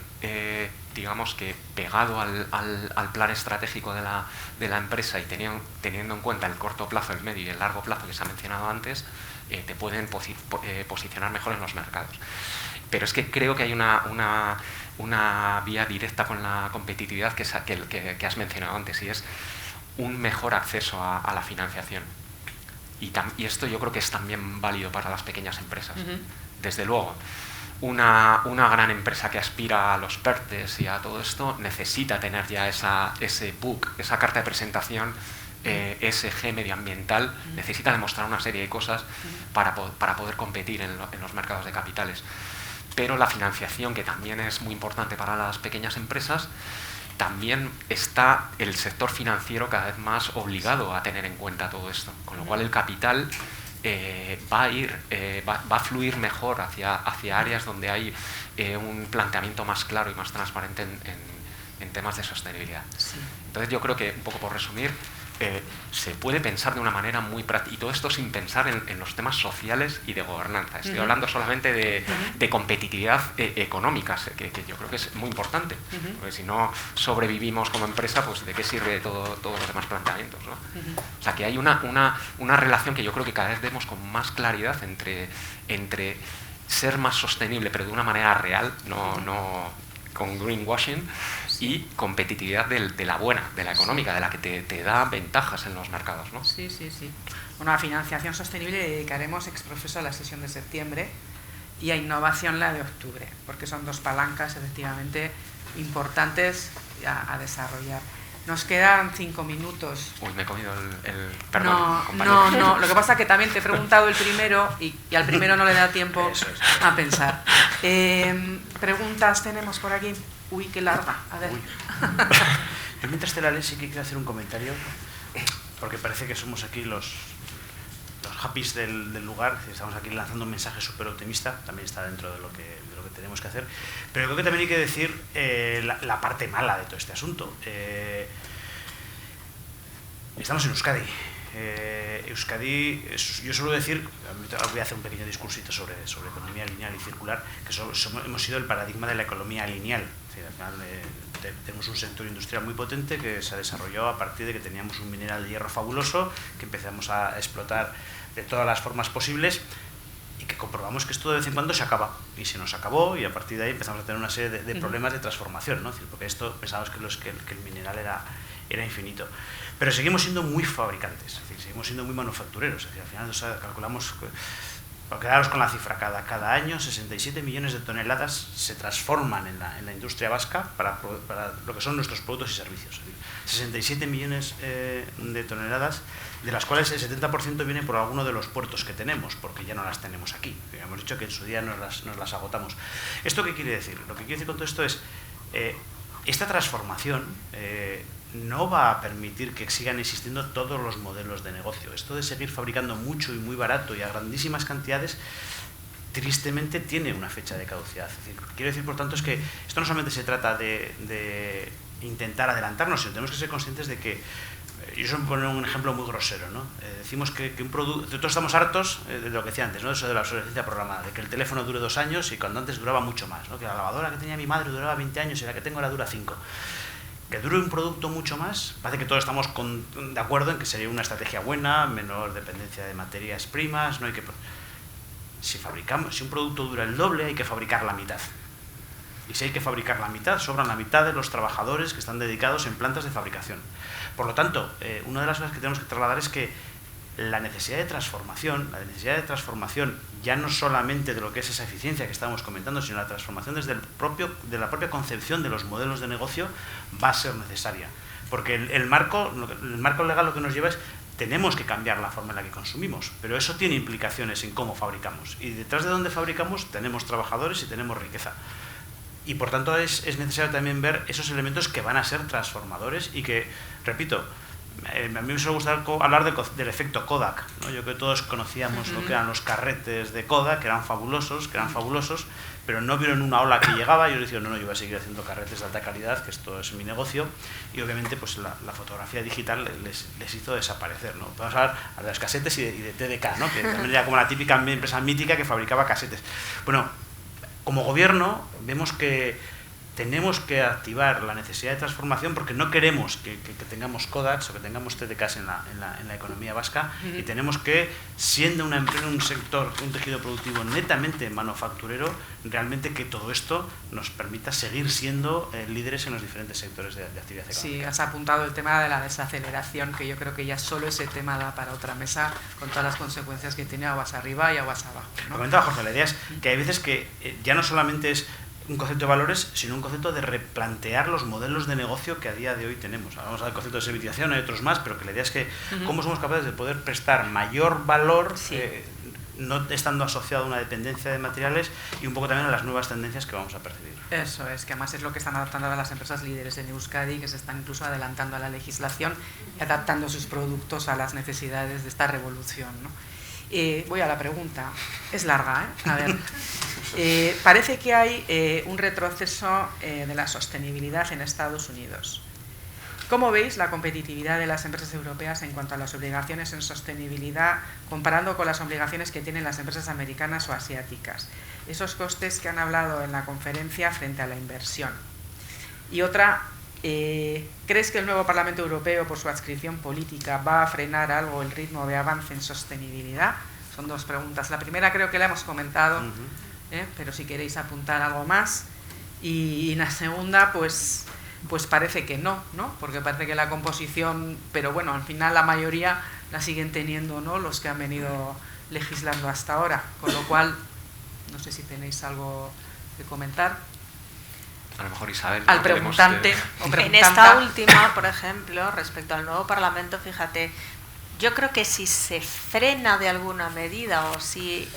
digamos que pegado al plan estratégico de la empresa y teniendo en cuenta el corto plazo, el medio y el largo plazo que se ha mencionado antes, te pueden posicionar mejor en los mercados. Pero es que creo que hay una vía directa con la competitividad que has mencionado antes, y es un mejor acceso a la financiación. Y esto yo creo que es también válido para las pequeñas empresas. Desde luego, una gran empresa que aspira a los PERTES y a todo esto necesita tener ya ese book, esa carta de presentación ESG medioambiental, necesita demostrar una serie de cosas para poder competir en los mercados de capitales. Pero la financiación, que también es muy importante para las pequeñas empresas, también está el sector financiero cada vez más obligado a tener en cuenta todo esto, con lo cual el capital va a fluir mejor hacia áreas donde hay un planteamiento más claro y más transparente en temas de sostenibilidad. Sí. Entonces yo creo que, un poco por resumir, se puede pensar de una manera muy práctica, y todo esto sin pensar en los temas sociales y de gobernanza. Estoy hablando solamente de competitividad económica, que yo creo que es muy importante, porque si no sobrevivimos como empresa, pues ¿de qué sirve todos los demás planteamientos, ¿no? O sea, que hay una relación que yo creo que cada vez vemos con más claridad entre ser más sostenible, pero de una manera real, no con greenwashing, y competitividad de la buena, de la económica, de la que te da ventajas en los mercados, ¿no? Sí. Bueno, a financiación sostenible le dedicaremos ex profeso a la sesión de septiembre y a innovación la de octubre, porque son dos palancas efectivamente importantes a desarrollar. Nos quedan 5 minutos. Uy, me he comido perdón, compañero. No, lo que pasa es que también te he preguntado el primero y al primero no le da tiempo a pensar. ¿Preguntas tenemos por aquí? Uy, qué larga. A ver. Yo mientras te la lees sí que quiero hacer un comentario, porque parece que somos aquí los happies del lugar, estamos aquí lanzando un mensaje súper optimista, también está dentro de lo que tenemos que hacer, pero creo que también hay que decir la parte mala de todo este asunto. Estamos en Euskadi. Euskadi, yo suelo decir, voy a hacer un pequeño discursito sobre economía lineal y circular, que hemos sido el paradigma de la economía lineal. Es decir, al final tenemos un sector industrial muy potente que se ha desarrollado a partir de que teníamos un mineral de hierro fabuloso que empezamos a explotar de todas las formas posibles y que comprobamos que esto de vez en cuando se acaba, y se nos acabó, y a partir de ahí empezamos a tener una serie de problemas de transformación, ¿no? Es decir, porque esto pensábamos que el mineral era infinito. Pero seguimos siendo muy fabricantes, es decir, seguimos siendo muy manufactureros. Es decir, al final calculamos, para quedaros con la cifra, cada año 67 millones de toneladas se transforman en la industria vasca para lo que son nuestros productos y servicios. Es decir, 67 millones de toneladas, de las cuales el 70% viene por alguno de los puertos que tenemos, porque ya no las tenemos aquí. Hemos dicho que en su día nos las agotamos. ¿Esto qué quiere decir? Lo que quiere decir con todo esto es esta transformación no va a permitir que sigan existiendo todos los modelos de negocio. Esto de seguir fabricando mucho y muy barato y a grandísimas cantidades, tristemente tiene una fecha de caducidad. Es decir, quiero decir, por tanto, es que esto no solamente se trata de intentar adelantarnos, sino tenemos que ser conscientes de que, yo os voy a poner un ejemplo muy grosero, ¿no? Decimos que un producto, todos estamos hartos de lo que decía antes, ¿no? Eso de la obsolescencia programada, de que el teléfono dure 2 años y cuando antes duraba mucho más, ¿no? Que la lavadora que tenía mi madre duraba 20 años y la que tengo ahora dura 5. Que dure un producto mucho más, parece que todos estamos de acuerdo en que sería una estrategia buena, menor dependencia de materias primas, no hay que... Si un producto dura el doble, hay que fabricar la mitad. Y si hay que fabricar la mitad, sobran la mitad de los trabajadores que están dedicados en plantas de fabricación. Por lo tanto, una de las cosas que tenemos que trasladar es que la necesidad de transformación ya no solamente de lo que es esa eficiencia que estábamos comentando, sino la transformación desde de la propia concepción de los modelos de negocio va a ser necesaria. Porque el marco legal lo que nos lleva es tenemos que cambiar la forma en la que consumimos, pero eso tiene implicaciones en cómo fabricamos. Y detrás de donde fabricamos tenemos trabajadores y tenemos riqueza. Y por tanto es necesario también ver esos elementos que van a ser transformadores y que, repito, a mí me suele gustar hablar del efecto Kodak, ¿no? Yo creo que todos conocíamos lo que eran los carretes de Kodak, que eran fabulosos, pero no vieron una ola que llegaba y yo les digo, no, yo voy a seguir haciendo carretes de alta calidad, que esto es mi negocio, y obviamente pues la fotografía digital les hizo desaparecer, ¿no? Vamos a hablar de los casetes y de TDK, ¿no? Que también era como la típica empresa mítica que fabricaba casetes. Bueno, como gobierno vemos que tenemos que activar la necesidad de transformación porque no queremos que tengamos Kodaks o que tengamos TDKs en la economía vasca y tenemos que, siendo un sector, un tejido productivo netamente manufacturero, realmente que todo esto nos permita seguir siendo líderes en los diferentes sectores de actividad económica. Sí, has apuntado el tema de la desaceleración, que yo creo que ya solo ese tema da para otra mesa con todas las consecuencias que tiene aguas arriba y aguas abajo, ¿no? Comentaba Jorge, la idea es que hay veces que ya no solamente es un concepto de valores, sino un concepto de replantear los modelos de negocio que a día de hoy tenemos. Ahora vamos a ver el concepto de servitización, hay otros más, pero que la idea es que cómo somos capaces de poder prestar mayor valor, no estando asociado a una dependencia de materiales y un poco también a las nuevas tendencias que vamos a percibir. Eso es, que además es lo que están adaptando ahora las empresas líderes en Euskadi, que se están incluso adelantando a la legislación y adaptando sus productos a las necesidades de esta revolución, ¿no? Voy a la pregunta, es larga, ¿eh? A ver, parece que hay un retroceso de la sostenibilidad en Estados Unidos. ¿Cómo veis la competitividad de las empresas europeas en cuanto a las obligaciones en sostenibilidad comparando con las obligaciones que tienen las empresas americanas o asiáticas? Esos costes que han hablado en la conferencia frente a la inversión. Y otra, ¿crees que el nuevo Parlamento Europeo, por su adscripción política, va a frenar algo el ritmo de avance en sostenibilidad? Son dos preguntas. La primera creo que la hemos comentado, pero si queréis apuntar algo más. Y la segunda, pues parece que no, porque parece que la composición, pero bueno, al final la mayoría la siguen teniendo, ¿no?, los que han venido legislando hasta ahora, con lo cual no sé si tenéis algo que comentar. A lo mejor Isabel. Al preguntante o preguntanta. En esta última, por ejemplo, respecto al nuevo Parlamento, fíjate, yo creo que si se frena de alguna medida o si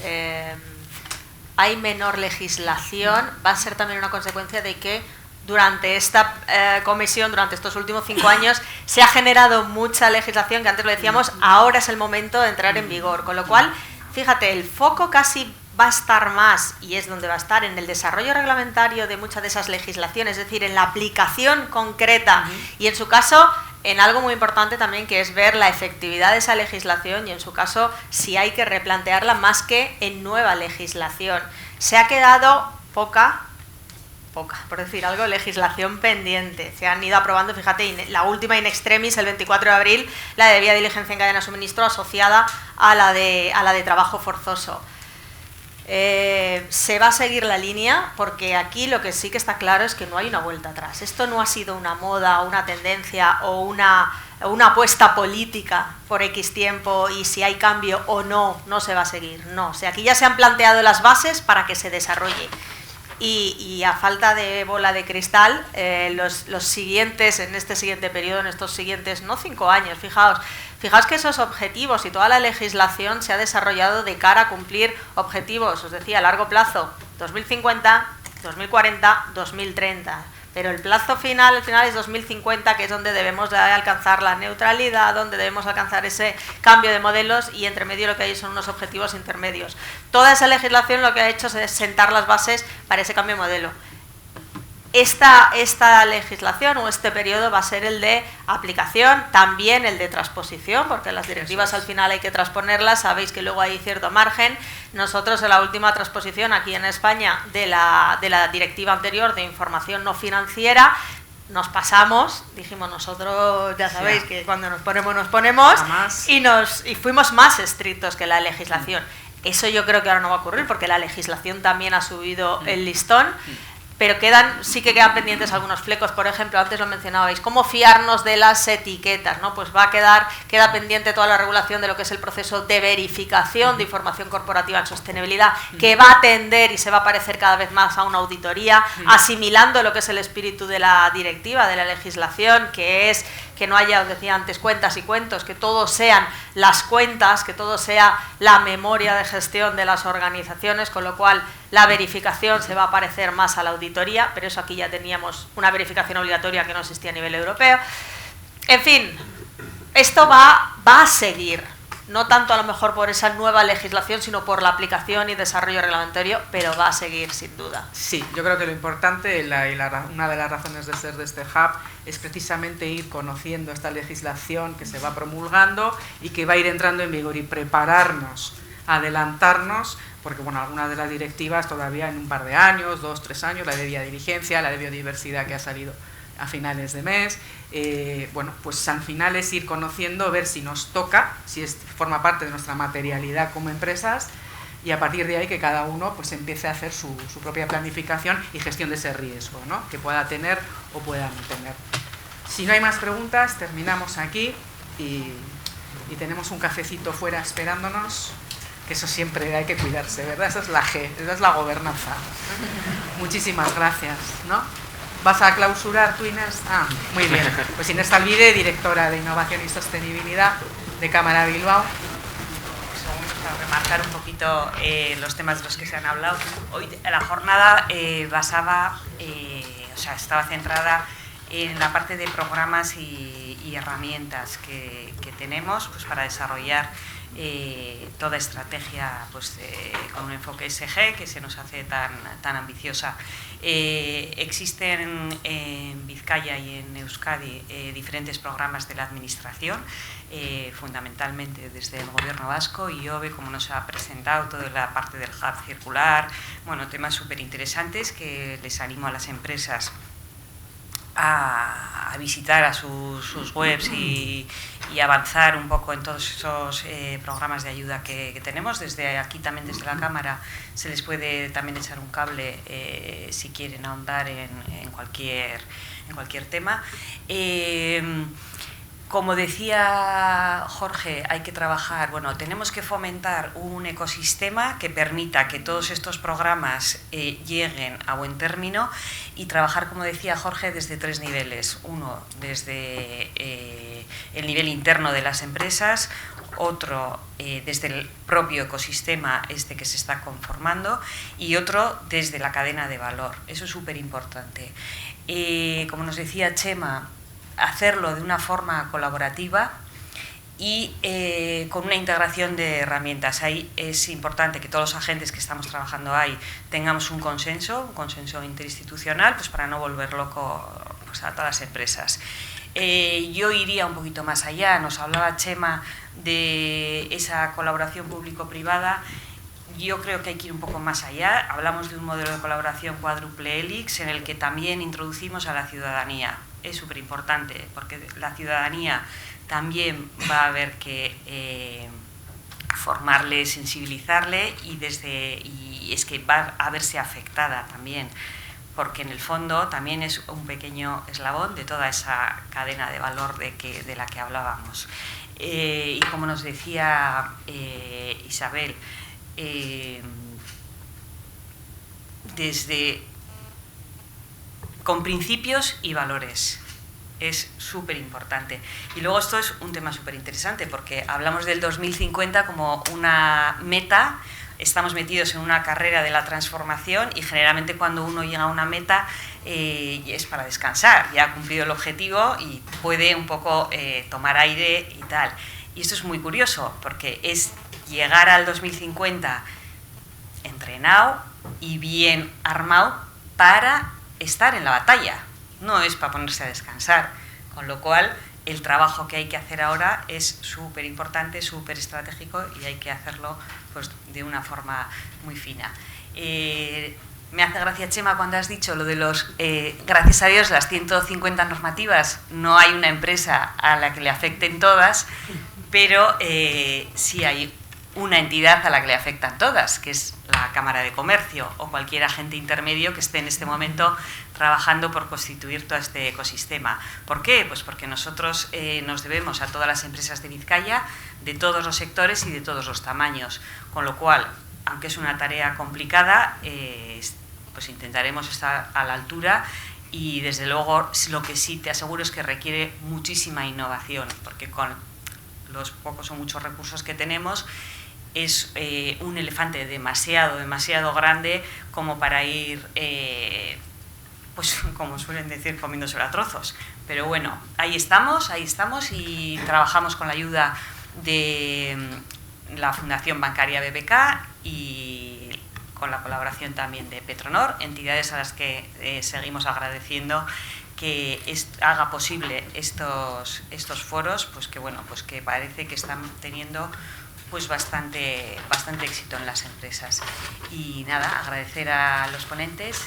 hay menor legislación, va a ser también una consecuencia de que durante esta comisión, durante estos últimos 5 años, se ha generado mucha legislación, que antes lo decíamos, ahora es el momento de entrar en vigor. Con lo cual, fíjate, el foco casi va a estar más, y es donde va a estar, en el desarrollo reglamentario de muchas de esas legislaciones, es decir, en la aplicación concreta y en su caso en algo muy importante también, que es ver la efectividad de esa legislación y en su caso si hay que replantearla más que en nueva legislación. Se ha quedado poca, por decir algo, legislación pendiente. Se han ido aprobando, fíjate, la última in extremis, el 24 de abril, la de debida diligencia en cadena de suministro asociada a la de trabajo forzoso. Se va a seguir la línea porque aquí lo que sí que está claro es que no hay una vuelta atrás. Esto no ha sido una moda, una tendencia o una apuesta política por X tiempo y si hay cambio o no se va a seguir. No, o sea, aquí ya se han planteado las bases para que se desarrolle. Y a falta de bola de cristal, los siguientes, en este siguiente periodo, en estos siguientes, no 5 años, fijaos que esos objetivos y toda la legislación se ha desarrollado de cara a cumplir objetivos, os decía, a largo plazo, 2050, 2040, 2030. Pero el plazo final, es 2050, que es donde debemos de alcanzar la neutralidad, donde debemos alcanzar ese cambio de modelos y entre medio lo que hay son unos objetivos intermedios. Toda esa legislación lo que ha hecho es sentar las bases para ese cambio de modelo. Esta legislación o este periodo va a ser el de aplicación, también el de transposición, porque las directivas al final hay que transponerlas, sabéis que luego hay cierto margen. Nosotros en la última transposición aquí en España de la directiva anterior de información no financiera, nos pasamos, dijimos nosotros, ya sabéis que cuando nos ponemos, y fuimos más estrictos que la legislación. Eso yo creo que ahora no va a ocurrir porque la legislación también ha subido el listón. Pero sí que quedan pendientes algunos flecos, por ejemplo, antes lo mencionabais, ¿cómo fiarnos de las etiquetas? ¿No? Pues queda pendiente toda la regulación de lo que es el proceso de verificación de información corporativa en sostenibilidad, que va a tender y se va a parecer cada vez más a una auditoría, asimilando lo que es el espíritu de la directiva, de la legislación, que es que no haya, os decía antes, cuentas y cuentos, que todo sean las cuentas, que todo sea la memoria de gestión de las organizaciones, con lo cual la verificación se va a parecer más a la auditoría, pero eso aquí ya teníamos una verificación obligatoria que no existía a nivel europeo. En fin, esto va a seguir, no tanto a lo mejor por esa nueva legislación, sino por la aplicación y desarrollo reglamentario, pero va a seguir sin duda. Sí, yo creo que lo importante, una de las razones de ser de este hub, es precisamente ir conociendo esta legislación que se va promulgando y que va a ir entrando en vigor y prepararnos, adelantarnos, porque bueno, algunas de las directivas todavía en un par de años, 2, 3 años, la de biodiligencia, la de biodiversidad que ha salido a finales de mes, bueno, pues al final es ir conociendo, ver si nos toca, si forma parte de nuestra materialidad como empresas, y a partir de ahí que cada uno pues empiece a hacer su propia planificación y gestión de ese riesgo, ¿no?, que pueda tener o pueda no tener. Si no hay más preguntas, terminamos aquí y tenemos un cafecito fuera esperándonos, que eso siempre hay que cuidarse, ¿verdad? Esa es la G, esa es la gobernanza. Muchísimas gracias, ¿no? ¿Vas a clausurar tú, Inés? Ah, muy bien. Pues Inés Talvide, directora de Innovación y Sostenibilidad de Cámara Bilbao. Para remarcar un poquito los temas de los que se han hablado. Hoy la jornada estaba centrada en la parte de programas y herramientas que tenemos pues, para desarrollar toda estrategia pues, con un enfoque SG que se nos hace tan ambiciosa. Existen en Vizcaya y en Euskadi diferentes programas de la administración, fundamentalmente desde el Gobierno vasco, y IOBE, como nos ha presentado, toda la parte del hub circular, bueno, temas súper interesantes que les animo a las empresas a visitar a sus webs y avanzar un poco en todos esos programas de ayuda que tenemos. Desde aquí también, desde la Cámara, se les puede también echar un cable si quieren ahondar en cualquier tema. Como decía Jorge, hay que trabajar, bueno, tenemos que fomentar un ecosistema que permita que todos estos programas lleguen a buen término y trabajar, como decía Jorge, desde 3 niveles. Uno, desde el nivel interno de las empresas, otro desde el propio ecosistema que se está conformando, y otro desde la cadena de valor. Eso es súper importante. Como nos decía Chema, hacerlo de una forma colaborativa y con una integración de herramientas. Ahí es importante que todos los agentes que estamos trabajando ahí tengamos un consenso interinstitucional, pues para no volver loco pues, a todas las empresas. Yo iría un poquito más allá. Nos hablaba Chema de esa colaboración público-privada. Yo creo que hay que ir un poco más allá. Hablamos de un modelo de colaboración cuádruple hélice en el que también introducimos a la ciudadanía. Es súper importante porque la ciudadanía también va a haber que formarle, sensibilizarle y es que va a verse afectada también, porque en el fondo también es un pequeño eslabón de toda esa cadena de valor de la que hablábamos. Y como nos decía Isabel, con principios y valores. Es súper importante. Y luego esto es un tema súper interesante porque hablamos del 2050 como una meta. Estamos metidos en una carrera de la transformación y generalmente cuando uno llega a una meta es para descansar, ya ha cumplido el objetivo y puede un poco tomar aire y tal. Y esto es muy curioso porque es llegar al 2050 entrenado y bien armado para estar en la batalla, no es para ponerse a descansar, con lo cual el trabajo que hay que hacer ahora es súper importante, súper estratégico y hay que hacerlo pues, de una forma muy fina. Me hace gracia, Chema, cuando has dicho lo de los, gracias a Dios, las 150 normativas, no hay una empresa a la que le afecten todas, pero sí hay una entidad a la que le afectan todas, que es la Cámara de Comercio o cualquier agente intermedio que esté en este momento trabajando por constituir todo este ecosistema. ¿Por qué? Pues porque nosotros nos debemos a todas las empresas de Vizcaya, de todos los sectores y de todos los tamaños, con lo cual, aunque es una tarea complicada, pues intentaremos estar a la altura y desde luego lo que sí te aseguro es que requiere muchísima innovación, porque con los pocos o muchos recursos que tenemos es un elefante demasiado grande como para ir, pues como suelen decir, comiéndoselo a trozos. Pero bueno, ahí estamos y trabajamos con la ayuda de la Fundación Bancaria BBK y con la colaboración también de Petronor, entidades a las que seguimos agradeciendo que haga posible estos foros, pues que bueno, pues que parece que están teniendo pues bastante éxito en las empresas. Y nada, agradecer a los ponentes,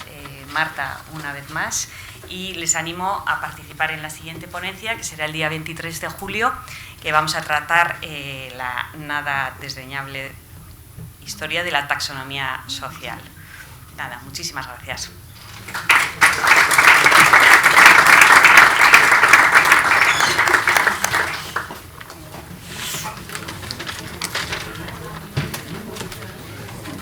Marta una vez más, y les animo a participar en la siguiente ponencia, que será el día 23 de julio, que vamos a tratar la nada desdeñable historia de la taxonomía social. Nada, muchísimas gracias.